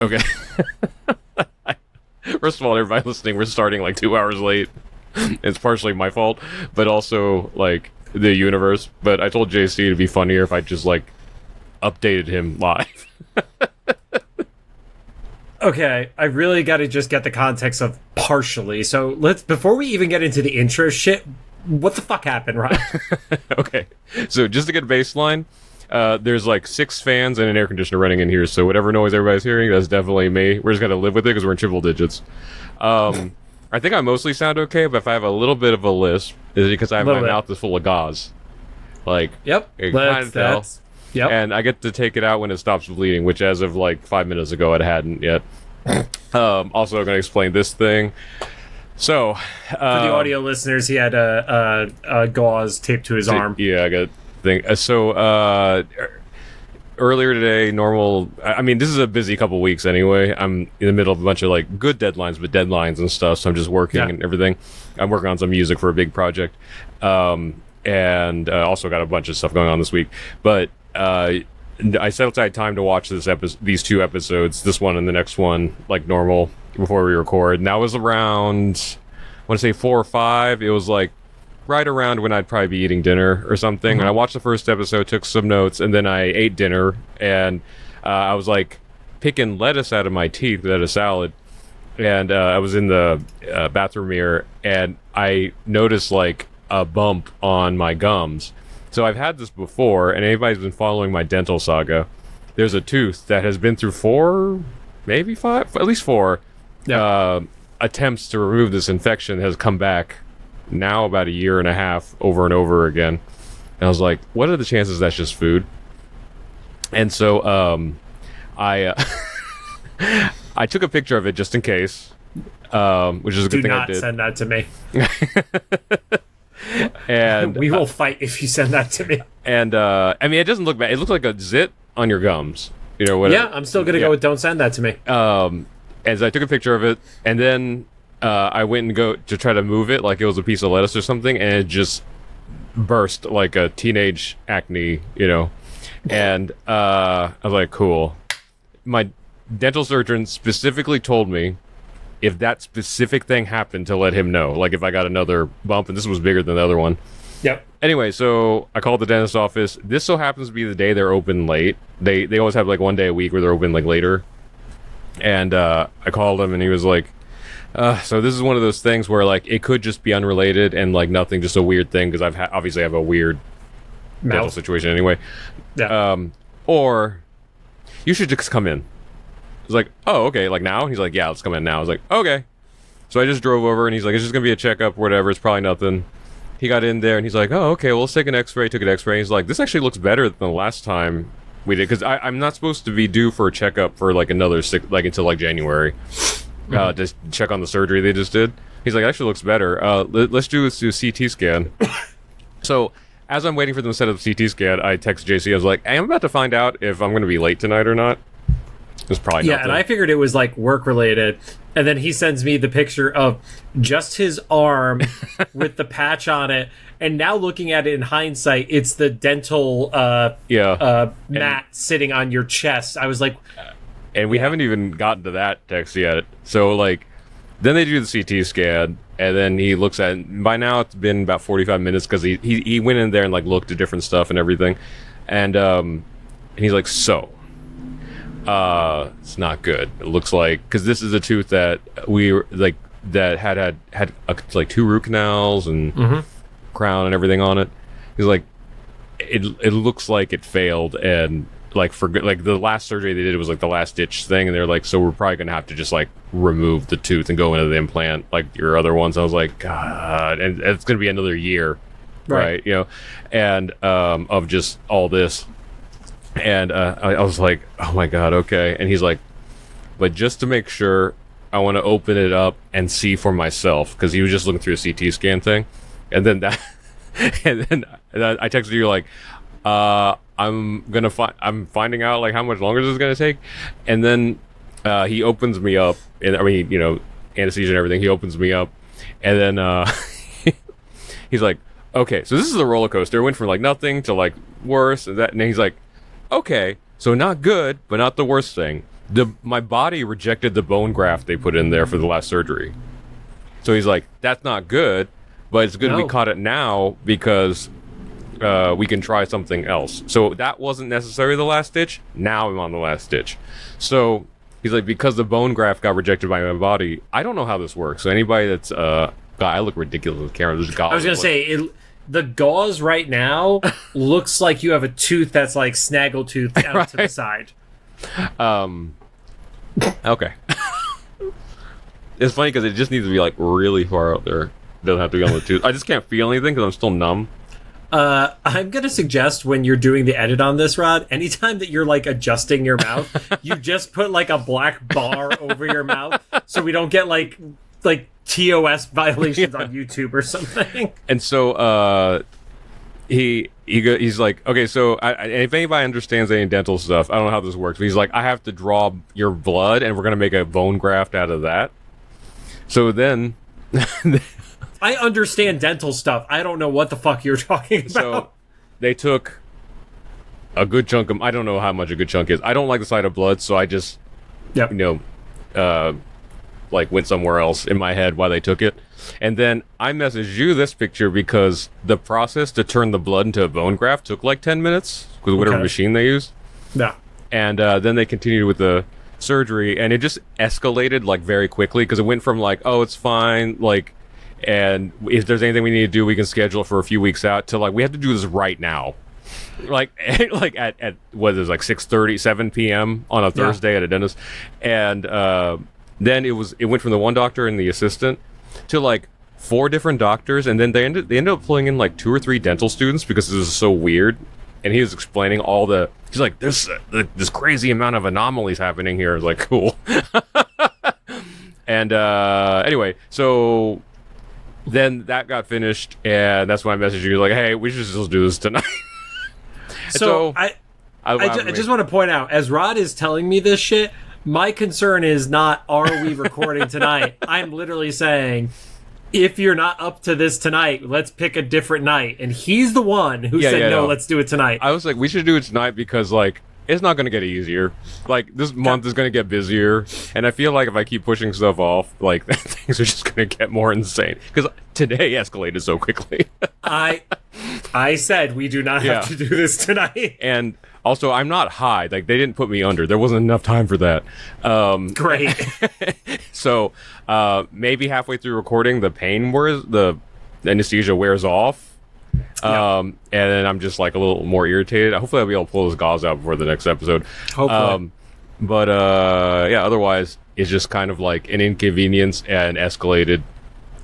Okay. First of all, everybody listening, we're starting like 2 hours late. It's partially my fault, but also like the universe. But I told JC it'd be funnier if I just like updated him live. Okay, I really got to just get the context of partially. So let's, before we even get into the intro shit, what the fuck happened, Ryan? Okay, so just to get baseline, there's like 6 fans and an air conditioner running in here, so whatever noise everybody's hearing, that's definitely me. We're just gonna live with it because we're in triple digits. I think I mostly sound okay, but if I have a little bit of a lisp, is because my mouth is full of gauze. Like, yep, you can't tell. Yep. And I get to take it out when it stops bleeding, which as of like 5 minutes ago, it hadn't yet. Also, I'm going to explain this thing. So, for the audio listeners, he had a gauze taped to his arm. Yeah, I got a thing. Earlier today, I mean, this is a busy couple weeks anyway. I'm in the middle of a bunch of like good deadlines, but deadlines and stuff, so I'm just working and everything. I'm working on some music for a big project. And also got a bunch of stuff going on this week. But I set aside time to watch these 2 episodes, this one and the next one, like normal, before we record. And that was around, I want to say 4 or 5. It was like right around when I'd probably be eating dinner or something. And I watched the first episode, took some notes, and then I ate dinner. And I was like picking lettuce out of my teeth at a salad. And I was in the bathroom mirror, and I noticed like a bump on my gums. So I've had this before, and anybody's been following my dental saga, there's a tooth that has been through 4, maybe 5, at least 4 attempts to remove this infection, has come back now about a year and a half over and over again. And I was like, what are the chances that's just food? And so I I took a picture of it just in case, which is a good thing I did. Do not send that to me. And we will fight if you send that to me. And I mean, it doesn't look bad. It looks like a zit on your gums, you know. Whatever. Yeah, I'm still gonna go with don't send that to me. And so I took a picture of it, and then I went and go to try to move it like it was a piece of lettuce or something, and it just burst like a teenage acne, you know. And I was like, cool. My dental surgeon specifically told me if that specific thing happened to let him know, like if I got another bump, and this was bigger than the other one. Yep. Anyway, so I called the dentist office. This so happens to be the day they're open late. They always have like one day a week where they're open like later. And I called him, and he was like, so this is one of those things where like it could just be unrelated and like nothing, just a weird thing, because obviously I have a weird dental situation anyway. Yeah. Or you should just come in. I was like, oh, okay, like now? He's like, yeah, let's come in now. I was like, okay. So I just drove over, and he's like, it's just gonna be a checkup, whatever, it's probably nothing. He got in there, and he's like, oh, okay, well, let's take an x-ray. Took an x-ray. He's like, this actually looks better than the last time we did, because I'm not supposed to be due for a checkup for like another until like January, to check on the surgery they just did. He's like, it actually looks better. Let's do a CT scan. So as I'm waiting for them to set up the CT scan, I text JC. I was like, hey, I'm about to find out if I'm going to be late tonight or not. It's probably nothing. And I figured it was like work related, and then he sends me the picture of just his arm with the patch on it, and now looking at it in hindsight, it's the dental mat sitting on your chest. I was like, and we haven't even gotten to that text yet. So like, then they do the CT scan, and then he looks at it. By now it's been about 45 minutes because he went in there and like looked at different stuff and everything, and he's like, so it's not good. It looks like, because this is a tooth that we like that had like 2 root canals and crown and everything on it. He's like, it looks like it failed, and like for like the last surgery they did, it was like the last ditch thing, and they're like, so we're probably gonna have to just like remove the tooth and go into the implant like your other ones. I was like, God, and it's gonna be another year, right? You know, and of just all this. And I was like, oh my God, okay. And he's like, but just to make sure, I want to open it up and see for myself, because he was just looking through a CT scan thing. And then I texted you like, I'm finding out like how much longer this is gonna take. And then he opens me up, and I mean, you know, anesthesia and everything. He opens me up, and then he's like, okay, so this is a roller coaster. It went from like nothing to like worse, and he's like, okay, so not good, but not the worst thing. my body rejected the bone graft they put in there for the last surgery. So he's like, that's not good, but it's good we caught it now because we can try something else. So that wasn't necessarily the last stitch. Now I'm on the last stitch. So he's like, because the bone graft got rejected by my body, I don't know how this works. So anybody that's God, I look ridiculous with camera. I was gonna say the gauze right now looks like you have a tooth that's like snaggletooth out to the side. Okay. It's funny because it just needs to be like really far out there. It doesn't have to be on the tooth. I just can't feel anything because I'm still numb. I'm gonna suggest when you're doing the edit on this, Rod, anytime that you're like adjusting your mouth, you just put like a black bar over your mouth so we don't get like TOS violations on YouTube or something. And so he's like, okay, so if anybody understands any dental stuff, I don't know how this works, but he's like, I have to draw your blood and we're gonna make a bone graft out of that. So then I understand dental stuff. I don't know what the fuck you're talking about. So they took a good chunk of, I don't know how much a good chunk is. I don't like the sight of blood, so I just like went somewhere else in my head while they took it. And then I messaged you this picture because the process to turn the blood into a bone graft took like 10 minutes with whatever machine they used. Yeah. And then they continued with the surgery, and it just escalated like very quickly because it went from like, oh, it's fine, like, and if there's anything we need to do, we can schedule for a few weeks out, to like, we have to do this right now. Like at what is it, like 6:30, 7 p.m. on a Thursday at a dentist. And then it went from the one doctor and the assistant to like 4 different doctors, and then they ended up pulling in like 2 or 3 dental students because this is so weird. And he was explaining he's like, there's this crazy amount of anomalies happening here. I was like, cool. And anyway, so then that got finished, and that's when I messaged you like, hey, we should just do this tonight. So I just want to point out, as Rod is telling me this shit, my concern is not, are we recording tonight? I'm literally saying, if you're not up to this tonight, let's pick a different night. And he's the one who said, no, let's do it tonight. I was like, we should do it tonight because, like, it's not going to get easier. Like, this month is going to get busier. And I feel like if I keep pushing stuff off, like, things are just going to get more insane. Because today escalated so quickly. I said we do not have to do this tonight. And also, I'm not high. Like, they didn't put me under. There wasn't enough time for that. Great. So, maybe halfway through recording, the anesthesia wears off. And then I'm just like a little more irritated. Hopefully I'll be able to pull this gauze out before the next episode. Hopefully. But otherwise it's just kind of like an inconvenience and escalated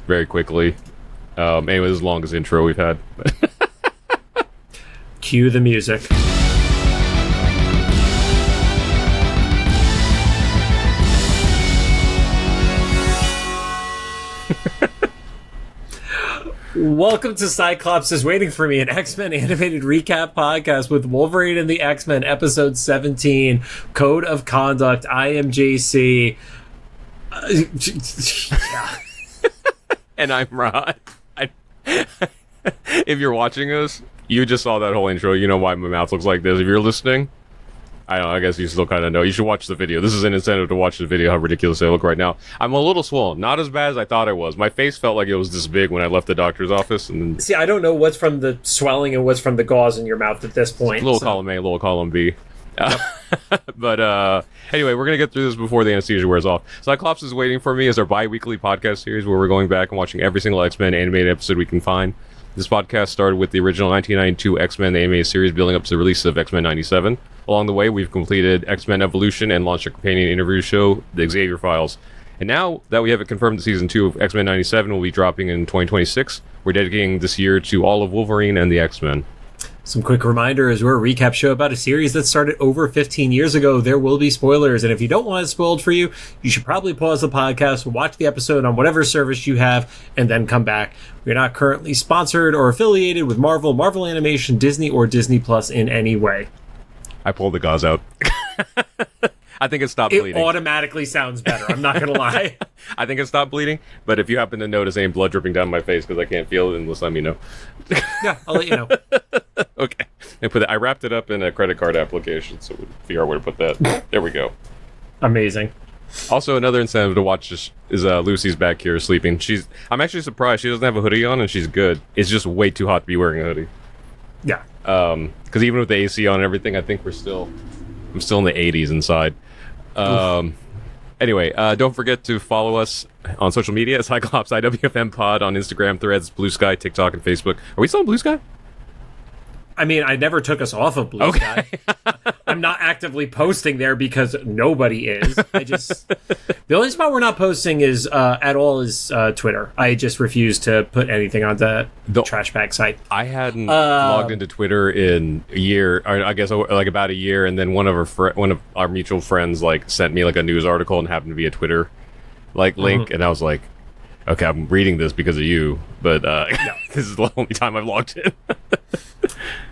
very quickly. Anyway, this is the longest intro we've had. Cue the music. Welcome to Cyclops is Waiting for Me, an X-Men animated recap podcast with Wolverine and the X-Men, episode 17, Code of Conduct, IMJC. And I'm Rod. If you're watching us, you just saw that whole intro. You know why my mouth looks like this. If you're listening, I don't know, I guess you still kind of know. You should watch the video. This is an incentive to watch the video, how ridiculous I look right now. I'm a little swollen. Not as bad as I thought I was. My face felt like it was this big when I left the doctor's office. And then, see, I don't know what's from the swelling and what's from the gauze in your mouth at this point. Little column A, little column B. But anyway, we're going to get through this before the anesthesia wears off. Cyclops is Waiting for Me is our bi-weekly podcast series where we're going back and watching every single X-Men animated episode we can find. This podcast started with the original 1992 X-Men the animated series building up to the release of X-Men 97. Along the way, we've completed X-Men Evolution and launched a companion interview show, the Xavier Files. And now that we have it confirmed that Season 2 of X-Men 97 will be dropping in 2026, we're dedicating this year to all of Wolverine and the X-Men. Some quick reminders, we're a recap show about a series that started over 15 years ago. There will be spoilers, and if you don't want it spoiled for you, you should probably pause the podcast, watch the episode on whatever service you have, and then come back. We're not currently sponsored or affiliated with Marvel, Marvel Animation, Disney, or Disney Plus in any way. I pulled the gauze out. I think it stopped bleeding. It automatically sounds better, I'm not going to lie. I think it stopped bleeding, but if you happen to notice any blood dripping down my face because I can't feel it, then just let me know. Yeah, I'll let you know. Okay. I wrapped it up in a credit card application, so we'll figure out where to put that. There we go. Amazing. Also, another incentive to watch is Lucy's back here sleeping. I'm actually surprised she doesn't have a hoodie on, and she's good. It's just way too hot to be wearing a hoodie. Yeah. Because even with the AC on and everything, I think I'm still in the 80s inside. Anyway, don't forget to follow us on social media. Cyclops IWFM Pod on Instagram, Threads, Blue Sky, TikTok, and Facebook. Are we still on Blue Sky? I mean, I never took us off of Blue Sky. I'm not actively posting there because nobody is. The only spot we're not posting is at all is Twitter. I just refuse to put anything on the trash bag site. I hadn't logged into Twitter in a year, or I guess like about a year, and then one of our mutual friends like sent me like a news article and happened to be a Twitter like link, and I was like, okay, I'm reading this because of you, but this is the only time I've logged in.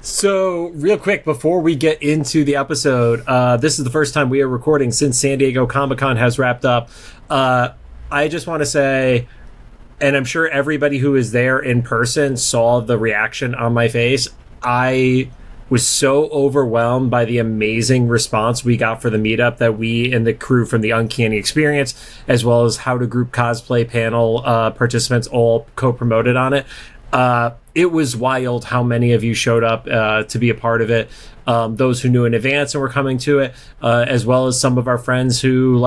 So, real quick, before we get into the episode, this is the first time we are recording since San Diego Comic-Con has wrapped up. I just want to say, and I'm sure everybody who is there in person saw the reaction on my face, I was so overwhelmed by the amazing response we got for the meetup that we and the crew from the Uncanny Experience, as well as How to Group Cosplay panel participants all co-promoted on it. It was wild how many of you showed up to be a part of it. Those who knew in advance and were coming to it, as well as some of our friends who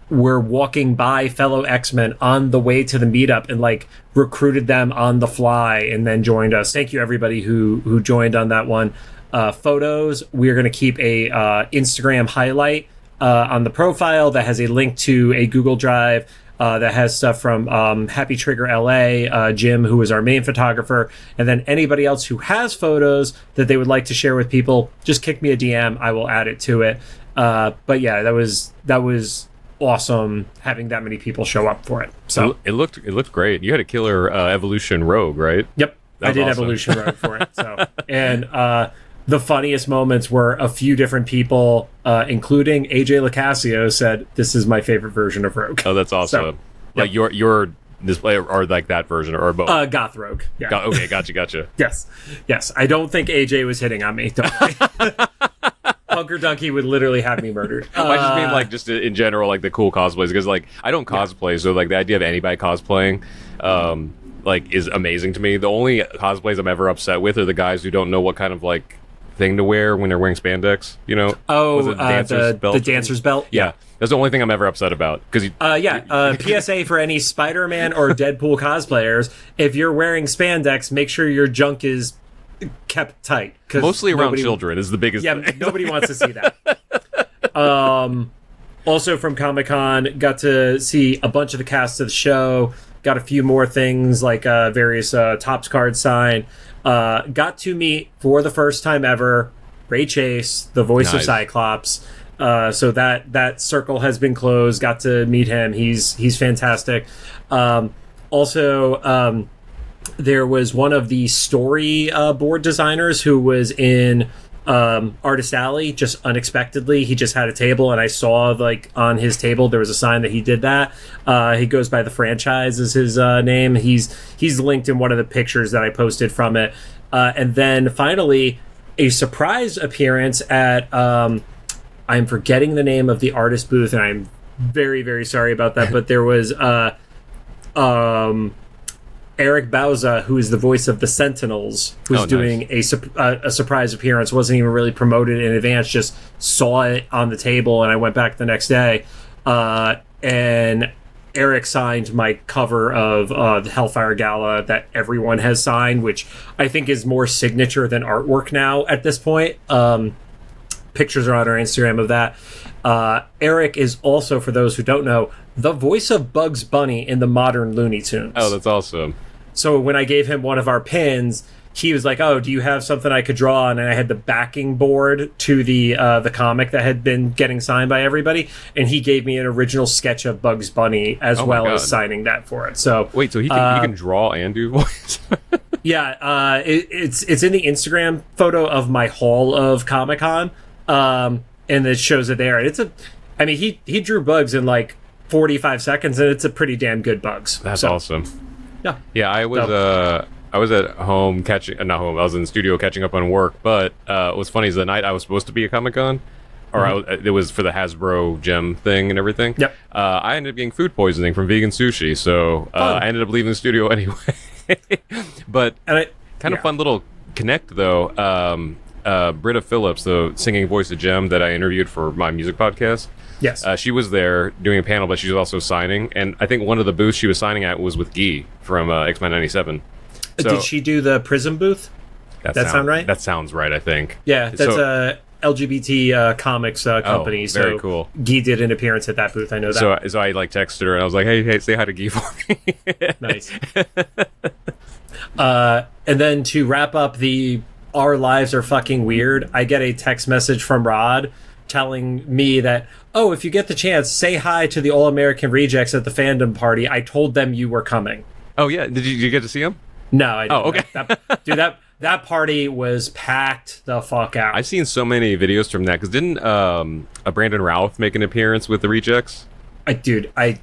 were walking by fellow X-Men on the way to the meetup and recruited them on the fly and then joined us. Thank you everybody who joined on that one. Photos, we're going to keep a Instagram highlight on the profile that has a link to a Google Drive that has stuff from Happy Trigger LA, Jim, who is our main photographer, and then anybody else who has photos that they would like to share with people, just kick me a DM. I will add it to it. But yeah, that was awesome having that many people show up for it. So it looked great. You had a killer Evolution Rogue, right? Yep, I did awesome. Evolution Rogue for it. So and the funniest moments were a few different people, including AJ Lacasio, said, "This is my favorite version of Rogue." Oh, that's awesome. So, like your display or like that version or both? Goth Rogue. Yeah. Okay, gotcha. Yes. I don't think AJ was hitting on me. Don't worry. Punker Donkey would literally have me murdered. I just mean just in general, the cool cosplays, because I don't cosplay, so the idea of anybody cosplaying is amazing to me. The only cosplays I'm ever upset with are the guys who don't know what kind of thing to wear when they're wearing spandex, the dancer's belt. Yeah, that's the only thing I'm ever upset about. Because PSA for any Spider-Man or Deadpool cosplayers: if you're wearing spandex, make sure your junk is kept tight. Mostly around children is the biggest thing. Nobody wants to see that. Also from Comic-Con, got to see a bunch of the cast of the show. Got a few more things various Topps cards signed. Got to meet for the first time ever Ray Chase, the voice of Cyclops. So that circle has been closed. Got to meet him. He's fantastic. Also, there was one of the story board designers who was in Artist Alley just unexpectedly. He just had a table, and I saw on his table there was a sign that he did that. He goes by The Franchise is his name. He's linked in one of the pictures that I posted from it. And then finally a surprise appearance at I'm forgetting the name of the artist booth, and I'm very, very sorry about that, but there was Eric Bauza, who is the voice of the Sentinels, who's doing a surprise appearance. Wasn't even really promoted in advance, just saw it on the table, and I went back the next day. And Eric signed my cover of the Hellfire Gala that everyone has signed, which I think is more signature than artwork now at this point. Pictures are on our Instagram of that. Eric is also, for those who don't know, the voice of Bugs Bunny in the modern Looney Tunes. Oh, that's awesome. So when I gave him one of our pins, he was like, "Oh, do you have something I could draw on?" And I had the backing board to the comic that had been getting signed by everybody, and he gave me an original sketch of Bugs Bunny as well as signing that for it. So wait, so he can draw and do voice? Yeah, it's in the Instagram photo of my haul of Comic-Con, and it shows it there. And he drew Bugs in 45 seconds, and it's a pretty damn good Bugs. That's awesome. Yeah, I was at home I was in the studio catching up on work, but what's funny is the night I was supposed to be at Comic-Con, it was for the Hasbro gem thing and everything. Yep. I ended up getting food poisoning from vegan sushi, so I ended up leaving the studio anyway. But kind of fun little connect though. Britta Phillips, the singing voice of Gem that I interviewed for my music podcast. Yes. She was there doing a panel, but she was also signing. And I think one of the booths she was signing at was with Guy from X-Men 97. So, did she do the Prism booth? That sound right? That sounds right, I think. Yeah, that's a LGBT comics company. Very so cool. Guy did an appearance at that booth. I know that. So I like texted her and I was like, hey, say hi to Guy for me. Nice. And then to wrap up the "Our lives are fucking weird," I get a text message from Rod telling me that, oh, if you get the chance, say hi to the All American Rejects at the fandom party. I told them you were coming. Oh yeah, did you get to see him? No, I didn't. Oh, okay. Dude, that party was packed the fuck out. I've seen so many videos from that because didn't a Brandon Routh make an appearance with the Rejects? Okay.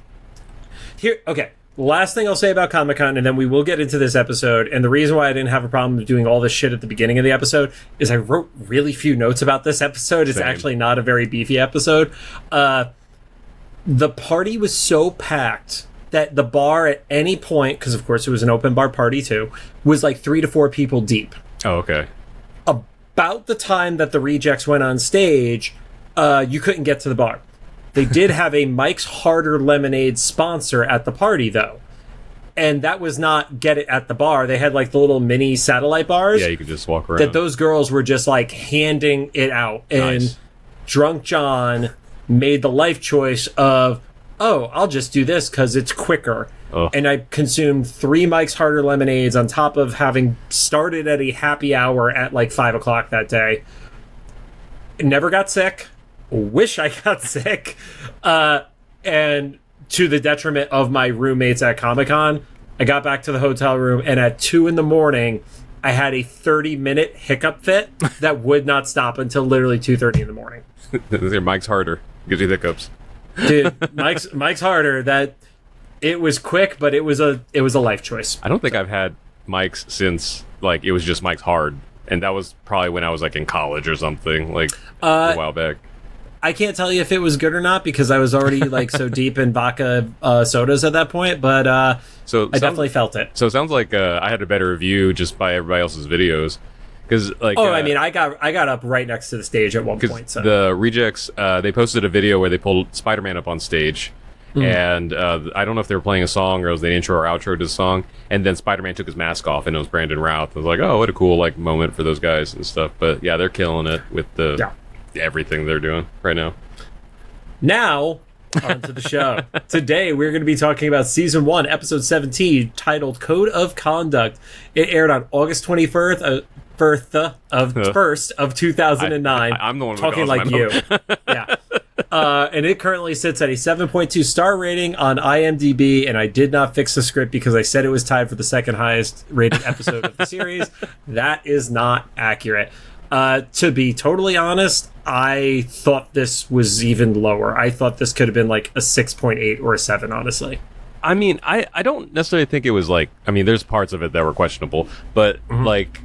Last thing I'll say about Comic-Con, and then we will get into this episode, and the reason why I didn't have a problem doing all this shit at the beginning of the episode is I wrote really few notes about this episode. It's actually not a very beefy episode. The party was so packed that the bar at any point, because of course it was an open bar party too, was like 3 to 4 people deep. Oh, okay. About the time that the Rejects went on stage, you couldn't get to the bar. They did have a Mike's Harder Lemonade sponsor at the party, though. And that was not get it at the bar. They had like the little mini satellite bars. Yeah, you could just walk around. That those girls were just like handing it out. And Nice. Drunk John made the life choice of, oh, I'll just do this because it's quicker. Ugh. And I consumed 3 Mike's Harder Lemonades on top of having started at a happy hour at like 5 o'clock that day. Never got sick. Wish I got sick. And to the detriment of my roommates at Comic-Con, I got back to the hotel room, and at 2 a.m, I had a 30-minute hiccup fit that would not stop until literally 2:30 in the morning. Mike's Harder. Gives you hiccups. Dude, Mike's Harder. That it was quick, but it was a life choice. I don't think I've had Mike's since like it was just Mike's Hard, and that was probably when I was like in college or something, like a while back. I can't tell you if it was good or not because I was already like so deep in vodka sodas at that point, but I definitely felt it. So it sounds like I had a better review just by everybody else's videos. Because like, I mean, I got up right next to the stage at one point. So the Rejects, they posted a video where they pulled Spider-Man up on stage, and I don't know if they were playing a song or it was the intro or outro to the song, and then Spider-Man took his mask off and it was Brandon Routh. I was like, oh, what a cool like moment for those guys and stuff. But yeah, they're killing it with everything they're doing right now. Now, on to the show. Today, we're going to be talking about Season 1, Episode 17, titled Code of Conduct. It aired on August 21st, of 2009. I'm the one talking like you. Yeah. And it currently sits at a 7.2 star rating on IMDb, and I did not fix the script because I said it was tied for the second highest rated episode of the series. That is not accurate. To be totally honest, I thought this was even lower. I thought this could have been like a 6.8 or a 7, honestly. I mean, I don't necessarily think it was like, I mean, there's parts of it that were questionable, but like,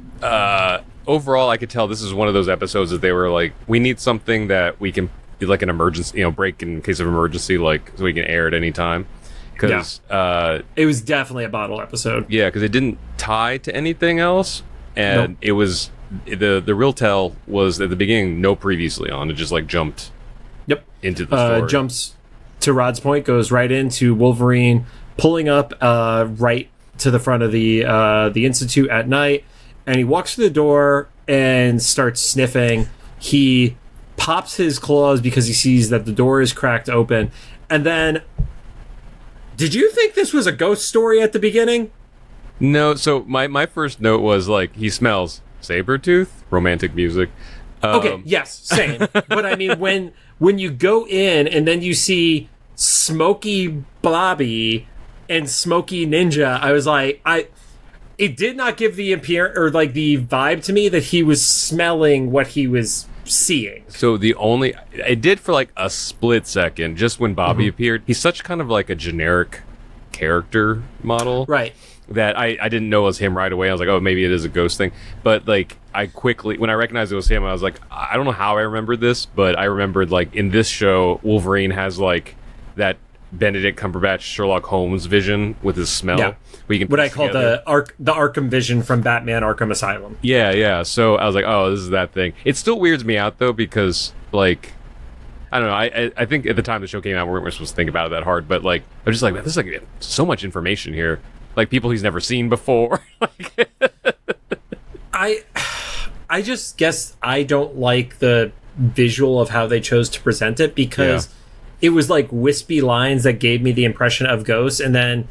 overall, I could tell this is one of those episodes that they were like, we need something that we can be like an emergency, break in case of emergency, like, so we can air at any time. Because it was definitely a bottle episode. Yeah, because it didn't tie to anything else, and it was the real tell was at the beginning, no previously on. It just like jumped into the story. Jumps to Rod's point, goes right into Wolverine pulling up right to the front of the Institute at night, and he walks through the door and starts sniffing. He pops his claws because he sees that the door is cracked open. And then, did you think this was a ghost story at the beginning? No, so my first note was like, he smells Sabretooth, romantic music. Okay, yes, same. But I mean, when you go in and then you see Smokey Bobby and Smokey Ninja, I was like, it did not give the appearance or like the vibe to me that he was smelling what he was seeing. So it did for like a split second, just when Bobby appeared. He's such kind of like a generic character model. Right. That I didn't know was him right away. I was like, oh, maybe it is a ghost thing. But like, I quickly, when I recognized it was him, I was like, I don't know how I remembered this, but I remembered like in this show, Wolverine has like that Benedict Cumberbatch Sherlock Holmes vision with his smell. Yeah. Where you can what I call the Arkham vision from Batman Arkham Asylum. Yeah. So I was like, oh, this is that thing. It still weirds me out though, because like, I don't know. I think at the time the show came out, we weren't supposed to think about it that hard, but like, I'm just like, man, there's like so much information here. Like people he's never seen before. I just guess I don't like the visual of how they chose to present it, because it was like wispy lines that gave me the impression of ghosts, and then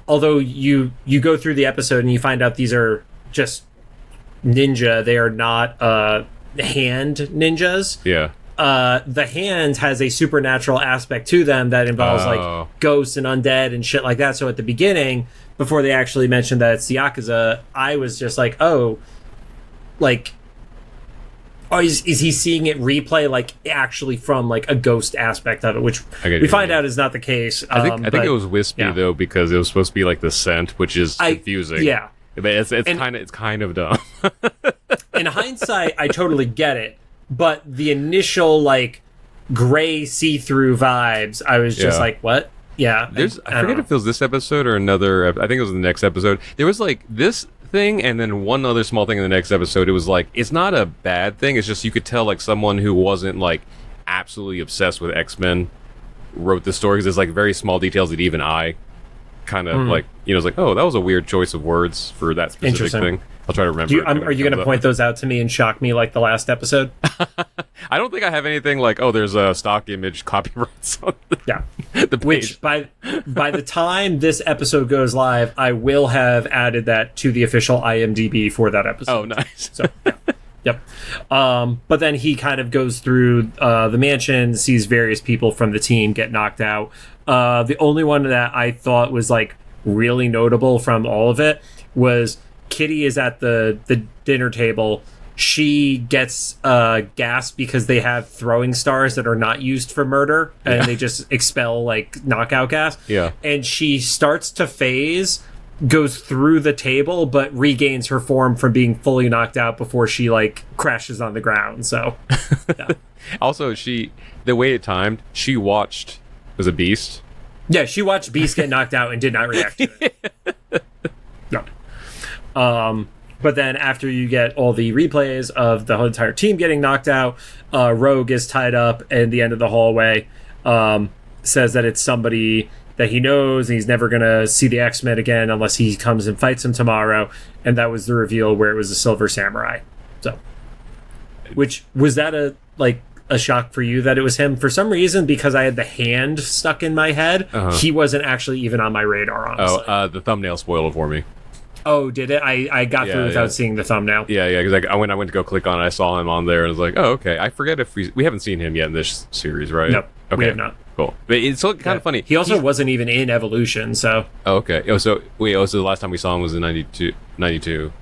although you go through the episode and you find out these are just ninja, they are not hand ninjas. Yeah. The hand has a supernatural aspect to them that involves like ghosts and undead and shit like that. So at the beginning, before they actually mentioned that it's the Yakuza, I was just like, is he seeing it replay like actually from like a ghost aspect of it, which we find out is not the case. I think it was wispy though, because it was supposed to be like the scent, which is confusing. Yeah, but it's kind of dumb. In hindsight, I totally get it, but the initial like gray see-through vibes, I was just like, what? Yeah, I forget if it was this episode or another. I think it was the next episode. There was like this thing, and then one other small thing in the next episode. It was like, it's not a bad thing. It's just you could tell like someone who wasn't like absolutely obsessed with X-Men wrote the story, because there's like very small details that even I kind of like, was like, oh, that was a weird choice of words for that specific thing. I'll try to remember. Are you going to point those out to me and shock me like the last episode? I don't think I have anything like, oh, there's a stock image copyrights on the page. Which by the time this episode goes live, I will have added that to the official IMDb for that episode. Oh, nice. So, yep. But then he kind of goes through the mansion, sees various people from the team get knocked out. The only one that I thought was like really notable from all of it was Kitty is at the dinner table. She gets gas because they have throwing stars that are not used for murder, and they just expel like knockout gas. Yeah. And she starts to phase, goes through the table, but regains her form from being fully knocked out before she like crashes on the ground. So yeah. Also, the way it timed, she watched was a Beast. Yeah, she watched Beast get knocked out and did not react to it. No. But then after you get all the replays of the whole entire team getting knocked out, Rogue is tied up in the end of the hallway, says that it's somebody that he knows and he's never going to see the X-Men again unless he comes and fights him tomorrow. And that was the reveal where it was a Silver Samurai. So, which, was that a shock for you that it was him? For some reason, because I had the hand stuck in my head, he wasn't actually even on my radar, honestly. The thumbnail spoiled it for me. Oh, did it? I got through without seeing the thumbnail. Yeah, because I went to go click on it, I saw him on there, and I was like, oh, okay. I forget if we haven't seen him yet in this series, right? Nope, okay. We have not. Cool. But it's kind of funny. He also wasn't even in Evolution, so... Oh, okay. So the last time we saw him was in 92.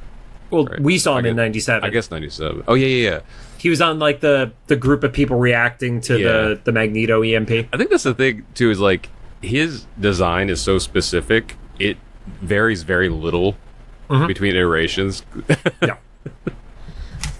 Well, right. We saw him in 97. I guess 97. Oh, yeah. He was on, like, the group of people reacting to the Magneto EMP. I think that's the thing, too, is, like, his design is so specific, it varies very little between iterations.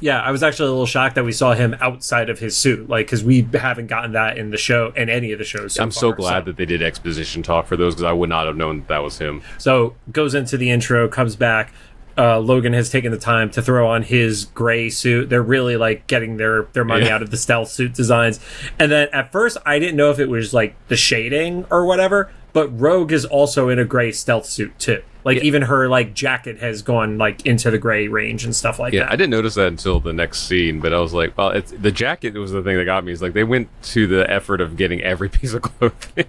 Yeah, I was actually a little shocked that we saw him outside of his suit, like, because we haven't gotten that in the show, in any of the shows I'm so glad that they did exposition talk for those, because I would not have known that was him. So, goes into the intro, comes back. Logan has taken the time to throw on his gray suit. They're really, like, getting their money out of the stealth suit designs. And then, at first, I didn't know if it was, like, the shading or whatever, but Rogue is also in a gray stealth suit, too. Like, even her, like, jacket has gone, like, into the gray range and stuff like that. Yeah, I didn't notice that until the next scene, but I was like, well, the jacket was the thing that got me. It's like, they went to the effort of getting every piece of clothing.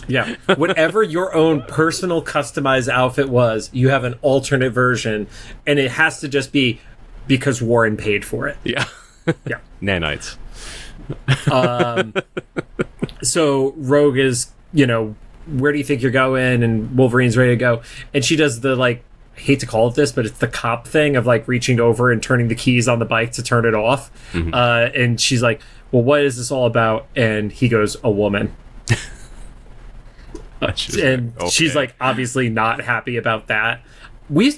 Yeah. Whatever your own personal customized outfit was, you have an alternate version, and it has to just be because Warren paid for it. Yeah. Yeah. Nanites. So Rogue is, where do you think you're going? And Wolverine's ready to go. And she does the, like, I hate to call it this, but it's the cop thing of, like, reaching over and turning the keys on the bike to turn it off. And she's like, well, what is this all about? And he goes, a woman. And okay. she's like obviously not happy about that. We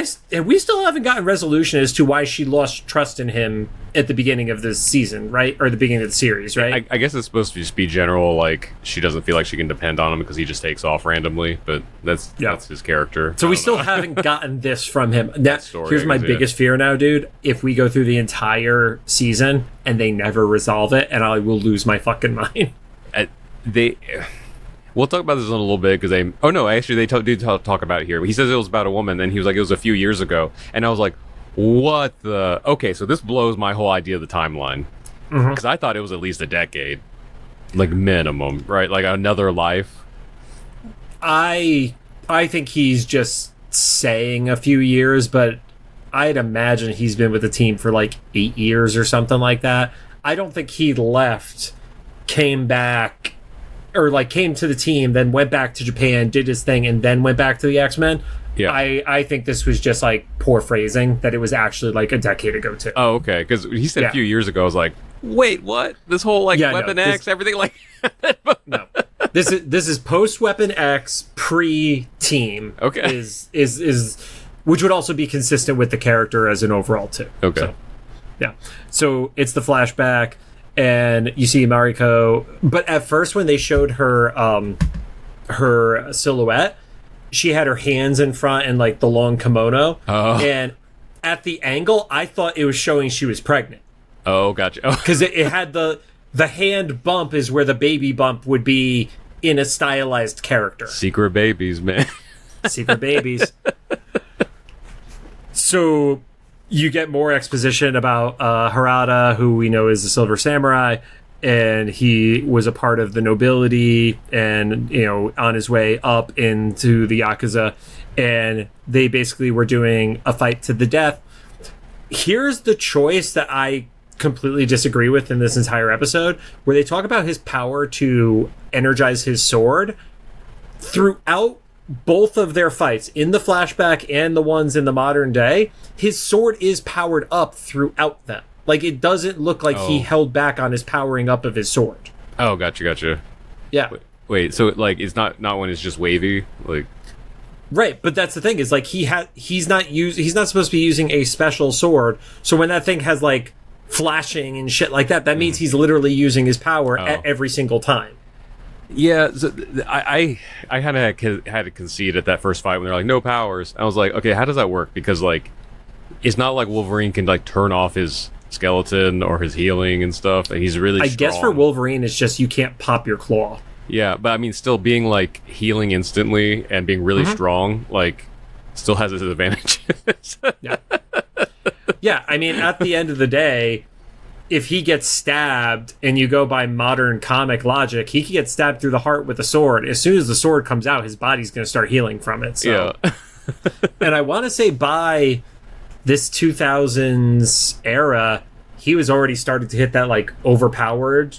still haven't gotten resolution as to why she lost trust in him at the beginning of this season, right? Or the beginning of the series, right? I guess it's supposed to just be general, like she doesn't feel like she can depend on him because he just takes off randomly, but that's his character. So we still haven't gotten this from him. Here's my biggest fear now, dude. If we go through the entire season and they never resolve it, and I will lose my fucking mind. We'll talk about this in a little bit because they do talk about it here. He says it was about a woman, then he was like, it was a few years ago, and I was like, what the? Okay, so this blows my whole idea of the timeline because I thought it was at least a decade, like minimum, right? Like another life. I think he's just saying a few years, but I'd imagine he's been with the team for like 8 years or something like that. I don't think he left, came back. Or like came to the team, then went back to Japan, did his thing, and then went back to the X-Men. Yeah, I think this was just like poor phrasing. That it was actually like a decade ago too. Oh, okay. Because he said a few years ago. I was like, wait, what? This whole like Weapon X, everything like. No, this is post Weapon X, pre team. Okay, is which would also be consistent with the character as an overall too. Okay, so, yeah. So it's the flashback. And you see Mariko, but at first when they showed her her silhouette, she had her hands in front and like the long kimono. Oh. And at the angle, I thought it was showing she was pregnant. Oh, gotcha. Because it had the hand bump is where the baby bump would be in a stylized character. Secret babies, man. Secret babies. So you get more exposition about Harada, who we know is the Silver Samurai, and he was a part of the nobility and, you know, on his way up into the Yakuza, and they basically were doing a fight to the death. Here's the choice that I completely disagree with in this entire episode, where they talk about his power to energize his sword. Throughout both of their fights, in the flashback and the ones in the modern day, his sword is powered up throughout them. Like, it doesn't look like he held back on his powering up of his sword. Oh, gotcha. Yeah. Wait, so like it's not when it's just wavy, like. Right, but that's the thing is like he's not supposed to be using a special sword. So when that thing has like flashing and shit like that, that means he's literally using his power at every single time. Yeah, so I kind of had to concede at that first fight when they're like no powers. I was like, okay, how does that work? Because like, it's not like Wolverine can like turn off his skeleton or his healing and stuff, and he's really. I guess for Wolverine, it's just you can't pop your claw. Yeah, but I mean, still being like healing instantly and being really strong, like, still has its advantages. Yeah. I mean, at the end of the day, if he gets stabbed and you go by modern comic logic, he can get stabbed through the heart with a sword. As soon as the sword comes out, his body's going to start healing from it. So. Yeah. And I want to say by this 2000s era, he was already starting to hit that like overpowered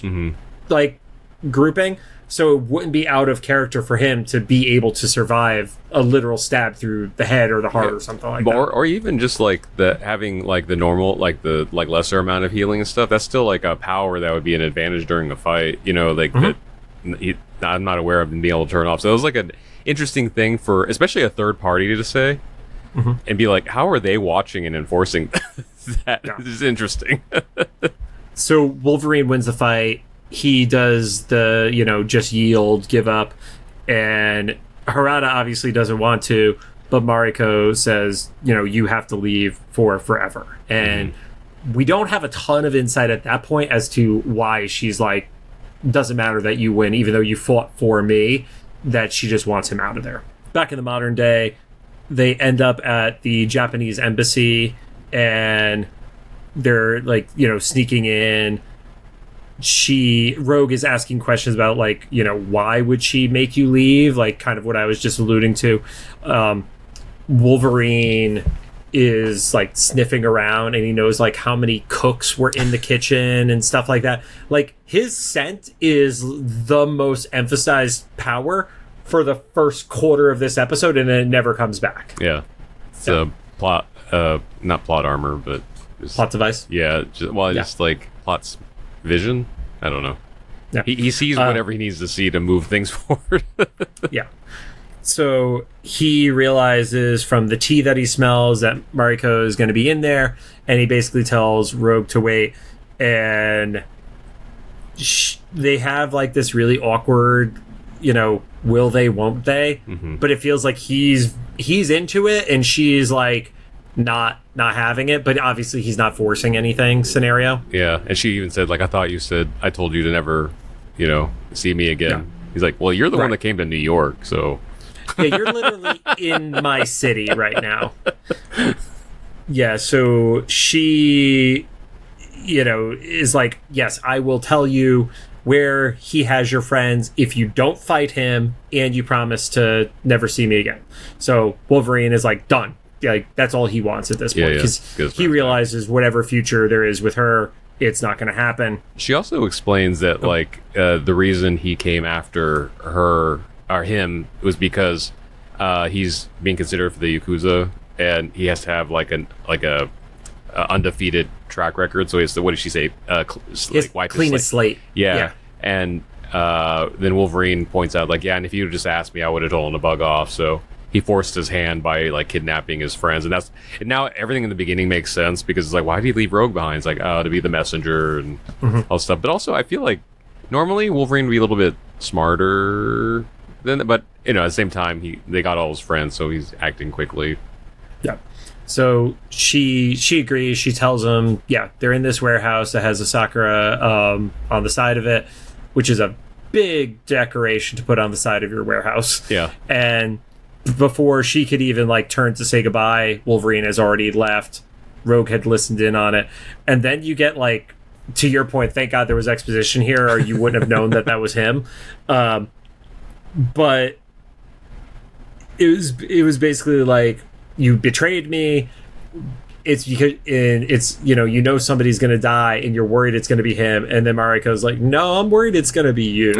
like grouping. So it wouldn't be out of character for him to be able to survive a literal stab through the head or the heart or something like that. Or even just like having like the normal, like the like lesser amount of healing and stuff. That's still like a power that would be an advantage during a fight. You know, like that I'm not aware of him being able to turn off. So it was like an interesting thing for, especially a third party to say, and be like, how are they watching and enforcing that? Yeah. This is interesting. So Wolverine wins the fight. He does the, just yield, give up. And Harada obviously doesn't want to, but Mariko says, you have to leave for forever. And we don't have a ton of insight at that point as to why she's like, doesn't matter that you win, even though you fought for me, that she just wants him out of there. Back in the modern day, they end up at the Japanese embassy and they're like, sneaking in. Rogue is asking questions about like, why would she make you leave? Like kind of what I was just alluding to. Wolverine is like sniffing around and he knows like how many cooks were in the kitchen and stuff like that. Like his scent is the most emphasized power for the first quarter of this episode, and then it never comes back. Yeah. It's a plot, not plot armor, but plot device. Yeah. Just like plot's vision. I don't know. Yeah. He sees whatever he needs to see to move things forward. Yeah. So he realizes from the tea that he smells that Mariko is going to be in there, and he basically tells Rogue to wait. And they have like this really awkward, will they, won't they? Mm-hmm. But it feels like he's into it, and she's like not having it. But obviously, he's not forcing anything. Scenario. Yeah, and she even said, like, I told you to never, see me again. Yeah. He's like, well, you're the one that came to New York, so. Yeah, you're literally in my city right now. Yeah, so she, is like, yes, I will tell you where he has your friends if you don't fight him and you promise to never see me again. So Wolverine is like, done. Like, that's all he wants at this point, because he realizes whatever future there is with her, it's not going to happen. She also explains that the reason he came after her or him was because he's being considered for the Yakuza, and he has to have like a undefeated track record. So he has to, what did she say? Wipe cleanest slate. Yeah. And then Wolverine points out, like, yeah, and if you just asked me, I would have told him to bug off. So he forced his hand by like kidnapping his friends, and now everything in the beginning makes sense, because it's like, why did he leave Rogue behind? It's like, to be the messenger and all stuff. But also, I feel like normally Wolverine would be a little bit smarter than, but at the same time, they got all his friends, so he's acting quickly. Yeah. So she agrees. She tells him, yeah, they're in this warehouse that has a Sakura on the side of it, which is a big decoration to put on the side of your warehouse. Yeah. And before she could even like turn to say goodbye, Wolverine has already left. Rogue had listened in on it. And then you get like, to your point, thank God there was exposition here, or you wouldn't have known that was him. But it was basically like, you betrayed me. It's because it's somebody's gonna die, and you're worried it's gonna be him. And then Mariko's like, no, I'm worried it's gonna be you.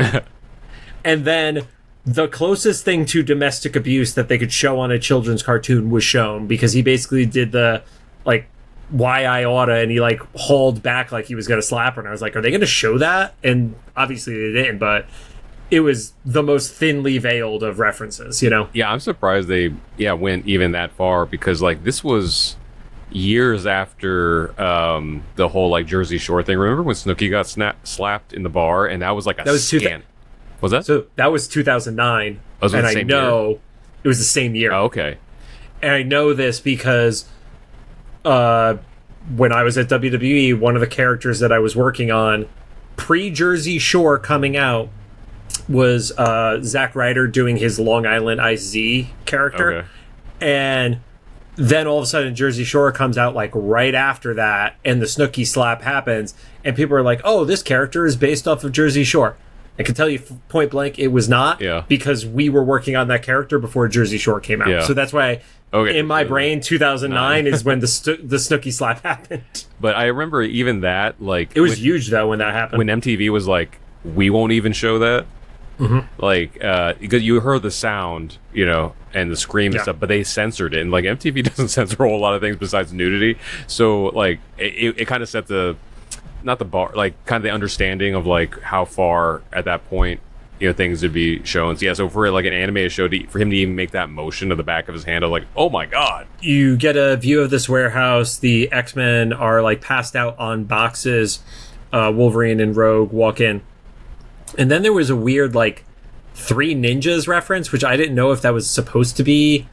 And then the closest thing to domestic abuse that they could show on a children's cartoon was shown, because he basically did the like, why I oughta, and he like hauled back like he was gonna slap her, and I was like, are they gonna show that? And obviously they didn't, but it was the most thinly veiled of references, Yeah, I'm surprised they went even that far, because like this was years after the whole like Jersey Shore thing. Remember when Snooki got slapped in the bar, and that was like a scan. Was that? So that was 2009, and I know it was the same year. Oh, okay. And I know this because when I was at WWE, one of the characters that I was working on pre-Jersey Shore coming out was Zack Ryder doing his Long Island Ice-Z character. Okay. And then all of a sudden Jersey Shore comes out like right after that, and the Snooki slap happens, and people are like, oh, this character is based off of Jersey Shore. I can tell you point blank it was not, because we were working on that character before Jersey Shore came out. So that's why in my brain 2009 is when the Snooki slap happened. But I remember even that, like, it was huge though when that happened. When MTV was like, we won't even show that. Like, because you heard the sound, and the scream and stuff, but they censored it. And like MTV doesn't censor a whole lot of things besides nudity. So like it kind of set not the bar, like kind of the understanding of like how far at that point, things would be shown. So, so for like an animated show, for him to even make that motion of the back of his hand, I'm like, oh my God. You get a view of this warehouse. The X-Men are like passed out on boxes. Wolverine and Rogue walk in. And then there was a weird like Three Ninjas reference, which I didn't know if that was supposed to be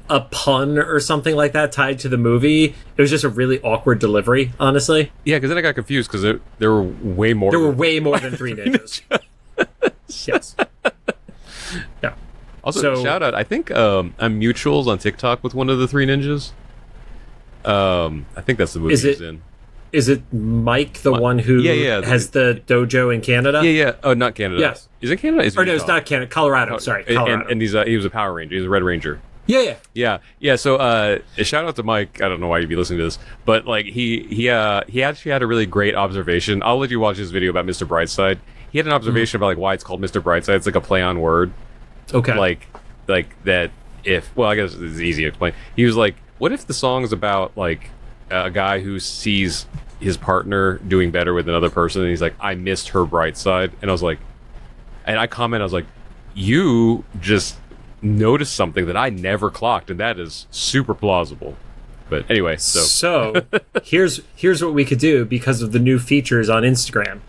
a pun or something like that tied to the movie. It was just a really awkward delivery, honestly. Yeah, because then I got confused, because there were way more. There were way more than Three Ninjas. Yes. Yeah. Also, shout out. I think I'm mutuals on TikTok with one of the Three Ninjas. I think that's the movie he's in. Is it Mike, the one who has the dojo in Canada? Yeah. Oh, not Canada. Yes. Is it Canada? No, it's not Canada. Colorado. Sorry, Colorado. And he was a Power Ranger. He's a Red Ranger. Yeah. So a shout out to Mike. I don't know why you'd be listening to this, but like he actually had a really great observation. I'll let you watch this video about Mr. Brightside. He had an observation about like why it's called Mr. Brightside. It's like a play on word. Okay. Like that. I guess it's easy to explain. He was like, what if the song is about like a guy who sees his partner doing better with another person, and he's like, I missed her bright side, and I was like, and I was like, you just noticed something that I never clocked, and that is super plausible. But anyway, so here's what we could do because of the new features on Instagram.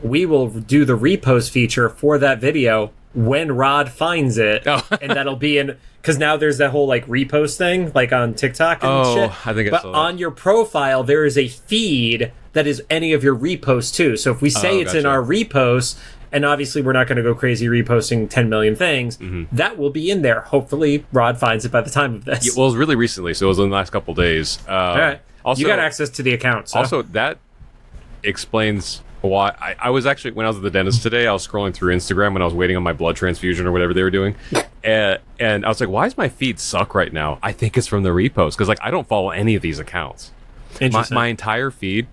We will do the repost feature for that video when Rod finds it, and that'll be in, because now there's that whole like repost thing, like on TikTok and shit. I think I but saw that. on your profile, there is a feed that is any of your reposts too. So if we say it's in our reposts, and obviously we're not going to go crazy reposting 10 million things, that will be in there. Hopefully, Rod finds it by the time of this. Yeah, well, it was really recently, so it was in the last couple days. All right. Also, you got access to the account. So. Also, that explains why I was actually, when I was at the dentist today, I was scrolling through Instagram when I was waiting on my blood transfusion or whatever they were doing. And I was like, why does my feed suck right now? I think it's from the repost, because like I don't follow any of these accounts. My entire feed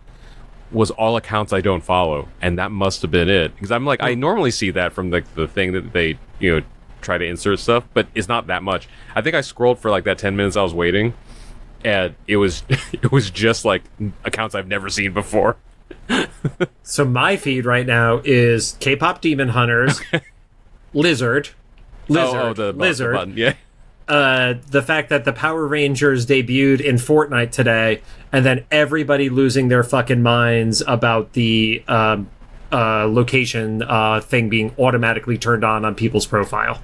was all accounts I don't follow, and that must have been it. Because I'm like, I normally see that from the thing that they, try to insert stuff, but it's not that much. I think I scrolled for like that 10 minutes I was waiting, and it was just like accounts I've never seen before. So my feed right now is K-pop Demon Hunters, Lizard, the button, yeah. The fact that the Power Rangers debuted in Fortnite today, and then everybody losing their fucking minds about the location thing being automatically turned on people's profile.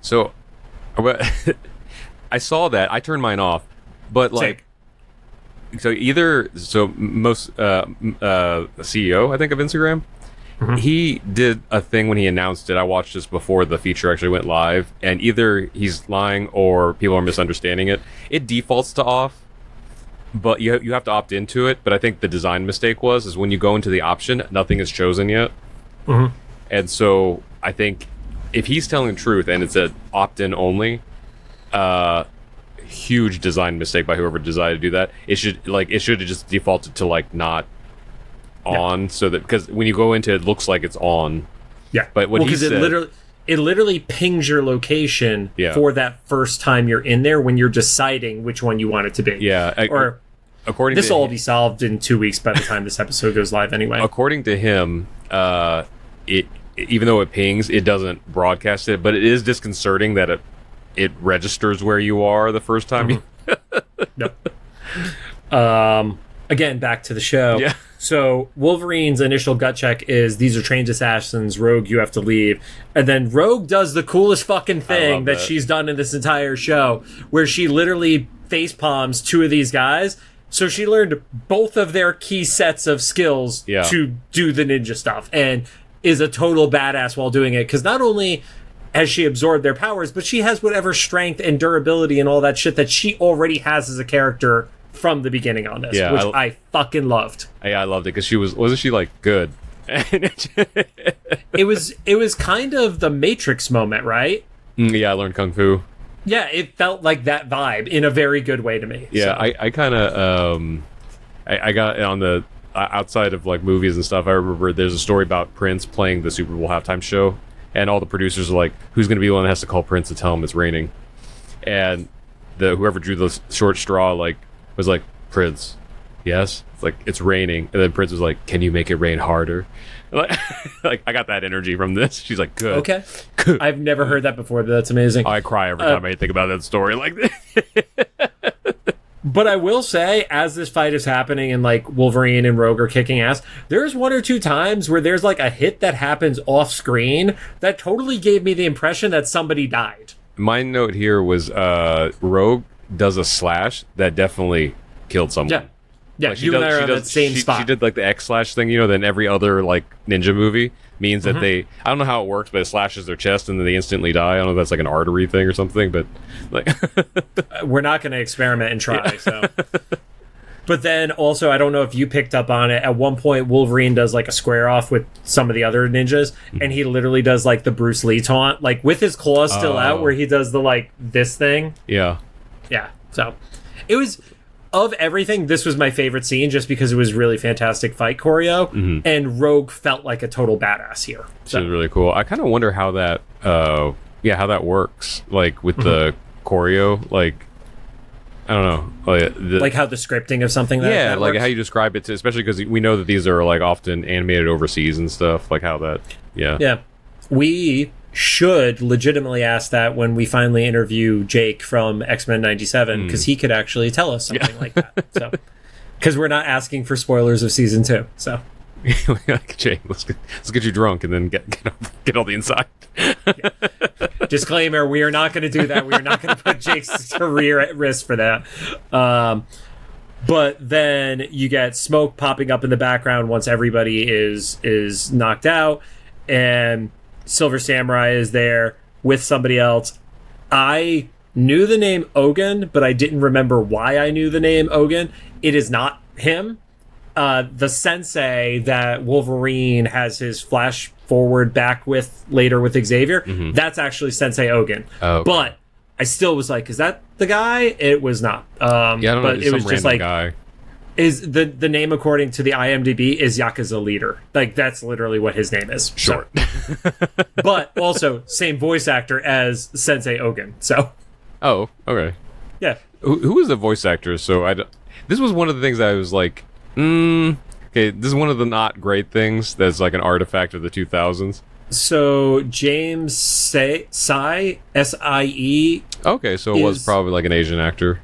So, I saw that. I turned mine off, but like, most CEO, I think, of Instagram, he did a thing when he announced it. I watched this before the feature actually went live, and either he's lying or people are misunderstanding it. It defaults to off, but you have to opt into it. But I think the design mistake is when you go into the option, nothing is chosen yet. And so I think if he's telling the truth and it's an opt-in only, huge design mistake by whoever decided to do that. It should have just defaulted to like not on, so that, because when you go into it, looks like it's on. Yeah, but what he said, it literally pings your location for that first time you're in there when you're deciding which one you want it to be. Yeah, or according this to will all be solved in 2 weeks by the time this episode goes live. Anyway, according to him, even though it pings, it doesn't broadcast it, but it is disconcerting that it registers where you are the first time. Again, back to the show. Yeah. So Wolverine's initial gut check is, these are trained assassins. Rogue, you have to leave. And then Rogue does the coolest fucking thing that she's done in this entire show, where she literally face palms two of these guys. So she learned both of their key sets of skills to do the ninja stuff, and is a total badass while doing it. Because not only has she absorbed their powers, but she has whatever strength and durability and all that shit that she already has as a character from the beginning on this, which I fucking loved. Yeah, I loved it, because wasn't she like good? It was kind of the Matrix moment, right? Yeah, I learned Kung Fu. Yeah, it felt like that vibe in a very good way to me. Yeah, so. I kind of I got on the outside of like movies and stuff. I remember there's a story about Prince playing the Super Bowl halftime show, and all the producers are like, "Who's going to be the one that has to call Prince to tell him it's raining?" And whoever drew the short straw was like, "Prince, yes." It's like, "It's raining," and then Prince was like, "Can you make it rain harder?" Like I got that energy from this. She's like, "Good." Okay. I've never heard that before, but that's amazing. I cry every time I think about that story like this. But I will say, as this fight is happening and like Wolverine and Rogue are kicking ass, there's one or two times where there's like a hit that happens off screen that totally gave me the impression that somebody died. My note here was Rogue does a slash that definitely killed someone. Yeah, like you and I are on that same spot. She did like the X slash thing, then every other like ninja movie means that I don't know how it works, but it slashes their chest and then they instantly die. I don't know if that's like an artery thing or something, but like we're not going to experiment and try. So, but then also, I don't know if you picked up on it. At one point, Wolverine does like a square off with some of the other ninjas, and he literally does like the Bruce Lee taunt, like with his claws still out, where he does the like this thing. Yeah. So it was. Of everything, this was my favorite scene just because it was really fantastic fight choreo, and Rogue felt like a total badass here. So it was really cool. I kind of wonder how that, how that works, like with the choreo, like I don't know. Like how the scripting of something that like works? how you describe it, especially because we know that these are like often animated overseas and stuff. Like how that, Yeah. We should legitimately ask that when we finally interview Jake from X-Men 97, because he could actually tell us something like that. So, because we're not asking for spoilers of season 2. So, like, Jake, let's get you drunk and then get all the inside. Disclaimer: we are not going to do that. We are not going to put Jake's career at risk for that. But then you get smoke popping up in the background once everybody is knocked out, and Silver Samurai is there with somebody else. I knew the name Ogun, but I didn't remember why I knew the name Ogun. It is not him. The sensei that Wolverine has his flash forward back with later with Xavier, that's actually Sensei Ogun. Oh, okay. But I still was like, is that the guy? It was not. I don't know. But it was just like, guy. is the name according to the IMDb is Yakuza leader. Like that's literally what his name is. Short. So. But also same voice actor as Sensei Ogun. So. Oh, okay. Yeah. Who was the voice actor? So this was one of the things I was like, okay, this is one of the not great things that's like an artifact of the 2000s. So James Sie, S-I-E. Okay, so it was probably like an Asian actor.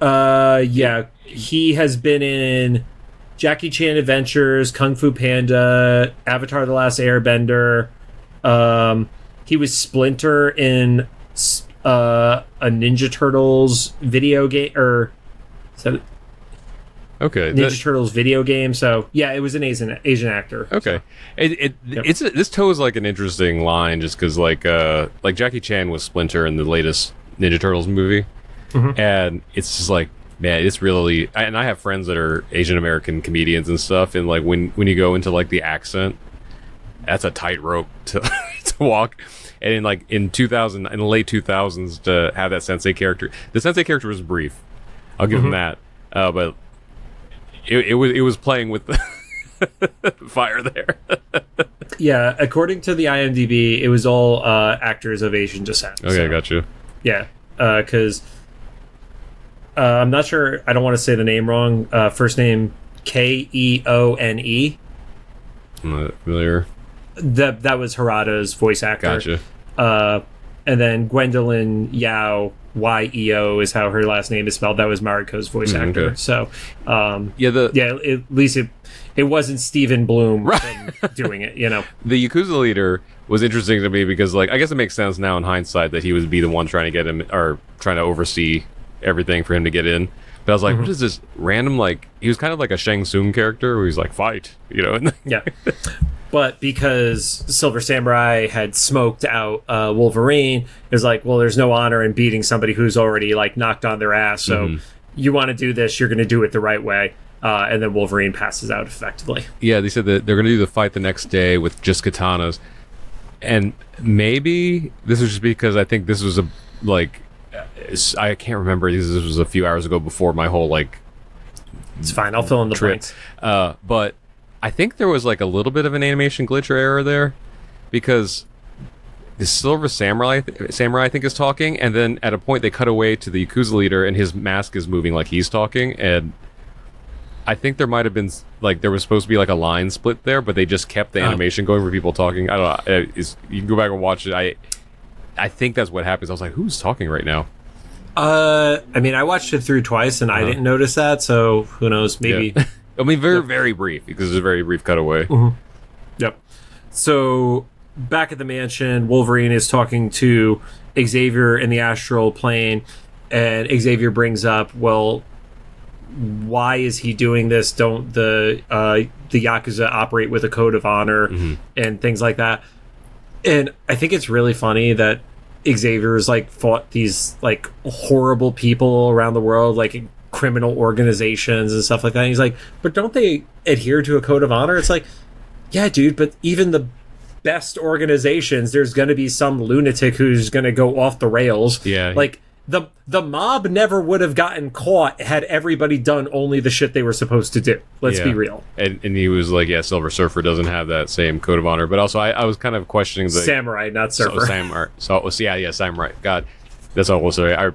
Yeah, he has been in Jackie Chan Adventures, Kung Fu Panda, Avatar: The Last Airbender. He was Splinter in a Ninja Turtles video game, or okay, Ninja Turtles video game. So yeah, it was an Asian actor. Okay, so. This toes like an interesting line just because like Jackie Chan was Splinter in the latest Ninja Turtles movie, and it's just like, man, it's really. And I have friends that are Asian American comedians and stuff, and like when you go into like the accent, that's a tightrope to to walk. And in like in the late 2000s to have that sensei character, the sensei character was brief. I'll give him that, but it was playing with the fire there. Yeah, according to the IMDb, it was all actors of Asian descent. Okay, so. gotcha. Yeah, because I'm not sure. I don't want to say the name wrong. First name Keone. I'm not familiar. That was Harada's voice actor. Gotcha. And then Gwendolyn Yao, Yeo is how her last name is spelled. That was Mariko's voice actor. Okay. So, at least it wasn't Stephen Bloom doing it. You know, the Yakuza leader was interesting to me because, like, I guess it makes sense now in hindsight that he would be the one trying to get him or trying to oversee everything for him to get in. But I was like, what is this random, like, he was kind of like a Shang Tsung character where he's like, fight, you know? Yeah. But because Silver Samurai had smoked out Wolverine, it was like, well, there's no honor in beating somebody who's already, like, knocked on their ass. So you want to do this, you're going to do it the right way. And then Wolverine passes out effectively. Yeah, they said that they're going to do the fight the next day with just katanas. And maybe this was just because I think this was I can't remember. This was a few hours ago before my whole, like... It's fine, I'll fill in the blanks. But I think there was, like, a little bit of an animation glitch or error there. Because the Silver Samurai, I think, is talking. And then at a point, they cut away to the Yakuza leader, and his mask is moving like he's talking. And I think there might have been, like, there was supposed to be, like, a line split there, but they just kept the animation going for people talking. I don't know. You can go back and watch it. I think that's what happens. I was like, who's talking right now? I mean, I watched it through twice, and I didn't notice that, so who knows? Maybe. Yeah. I mean, very brief, because it's a very brief cutaway. Yep. So, back at the mansion, Wolverine is talking to Xavier in the astral plane, and Xavier brings up, well, why is he doing this? Don't the Yakuza operate with a code of honor and things like that? And I think it's really funny that Xavier's like fought these like horrible people around the world, like criminal organizations and stuff like that. And he's like, but don't they adhere to a code of honor? It's like, yeah, dude, but even the best organizations, there's going to be some lunatic who's going to go off the rails. Yeah. Like the mob never would have gotten caught had everybody done only the shit they were supposed to do. Let's be real. And he was like, yeah, Silver Surfer doesn't have that same code of honor. But also, I was kind of questioning the... Samurai, not Surfer. Samurai. Samurai. God, that's all we'll say.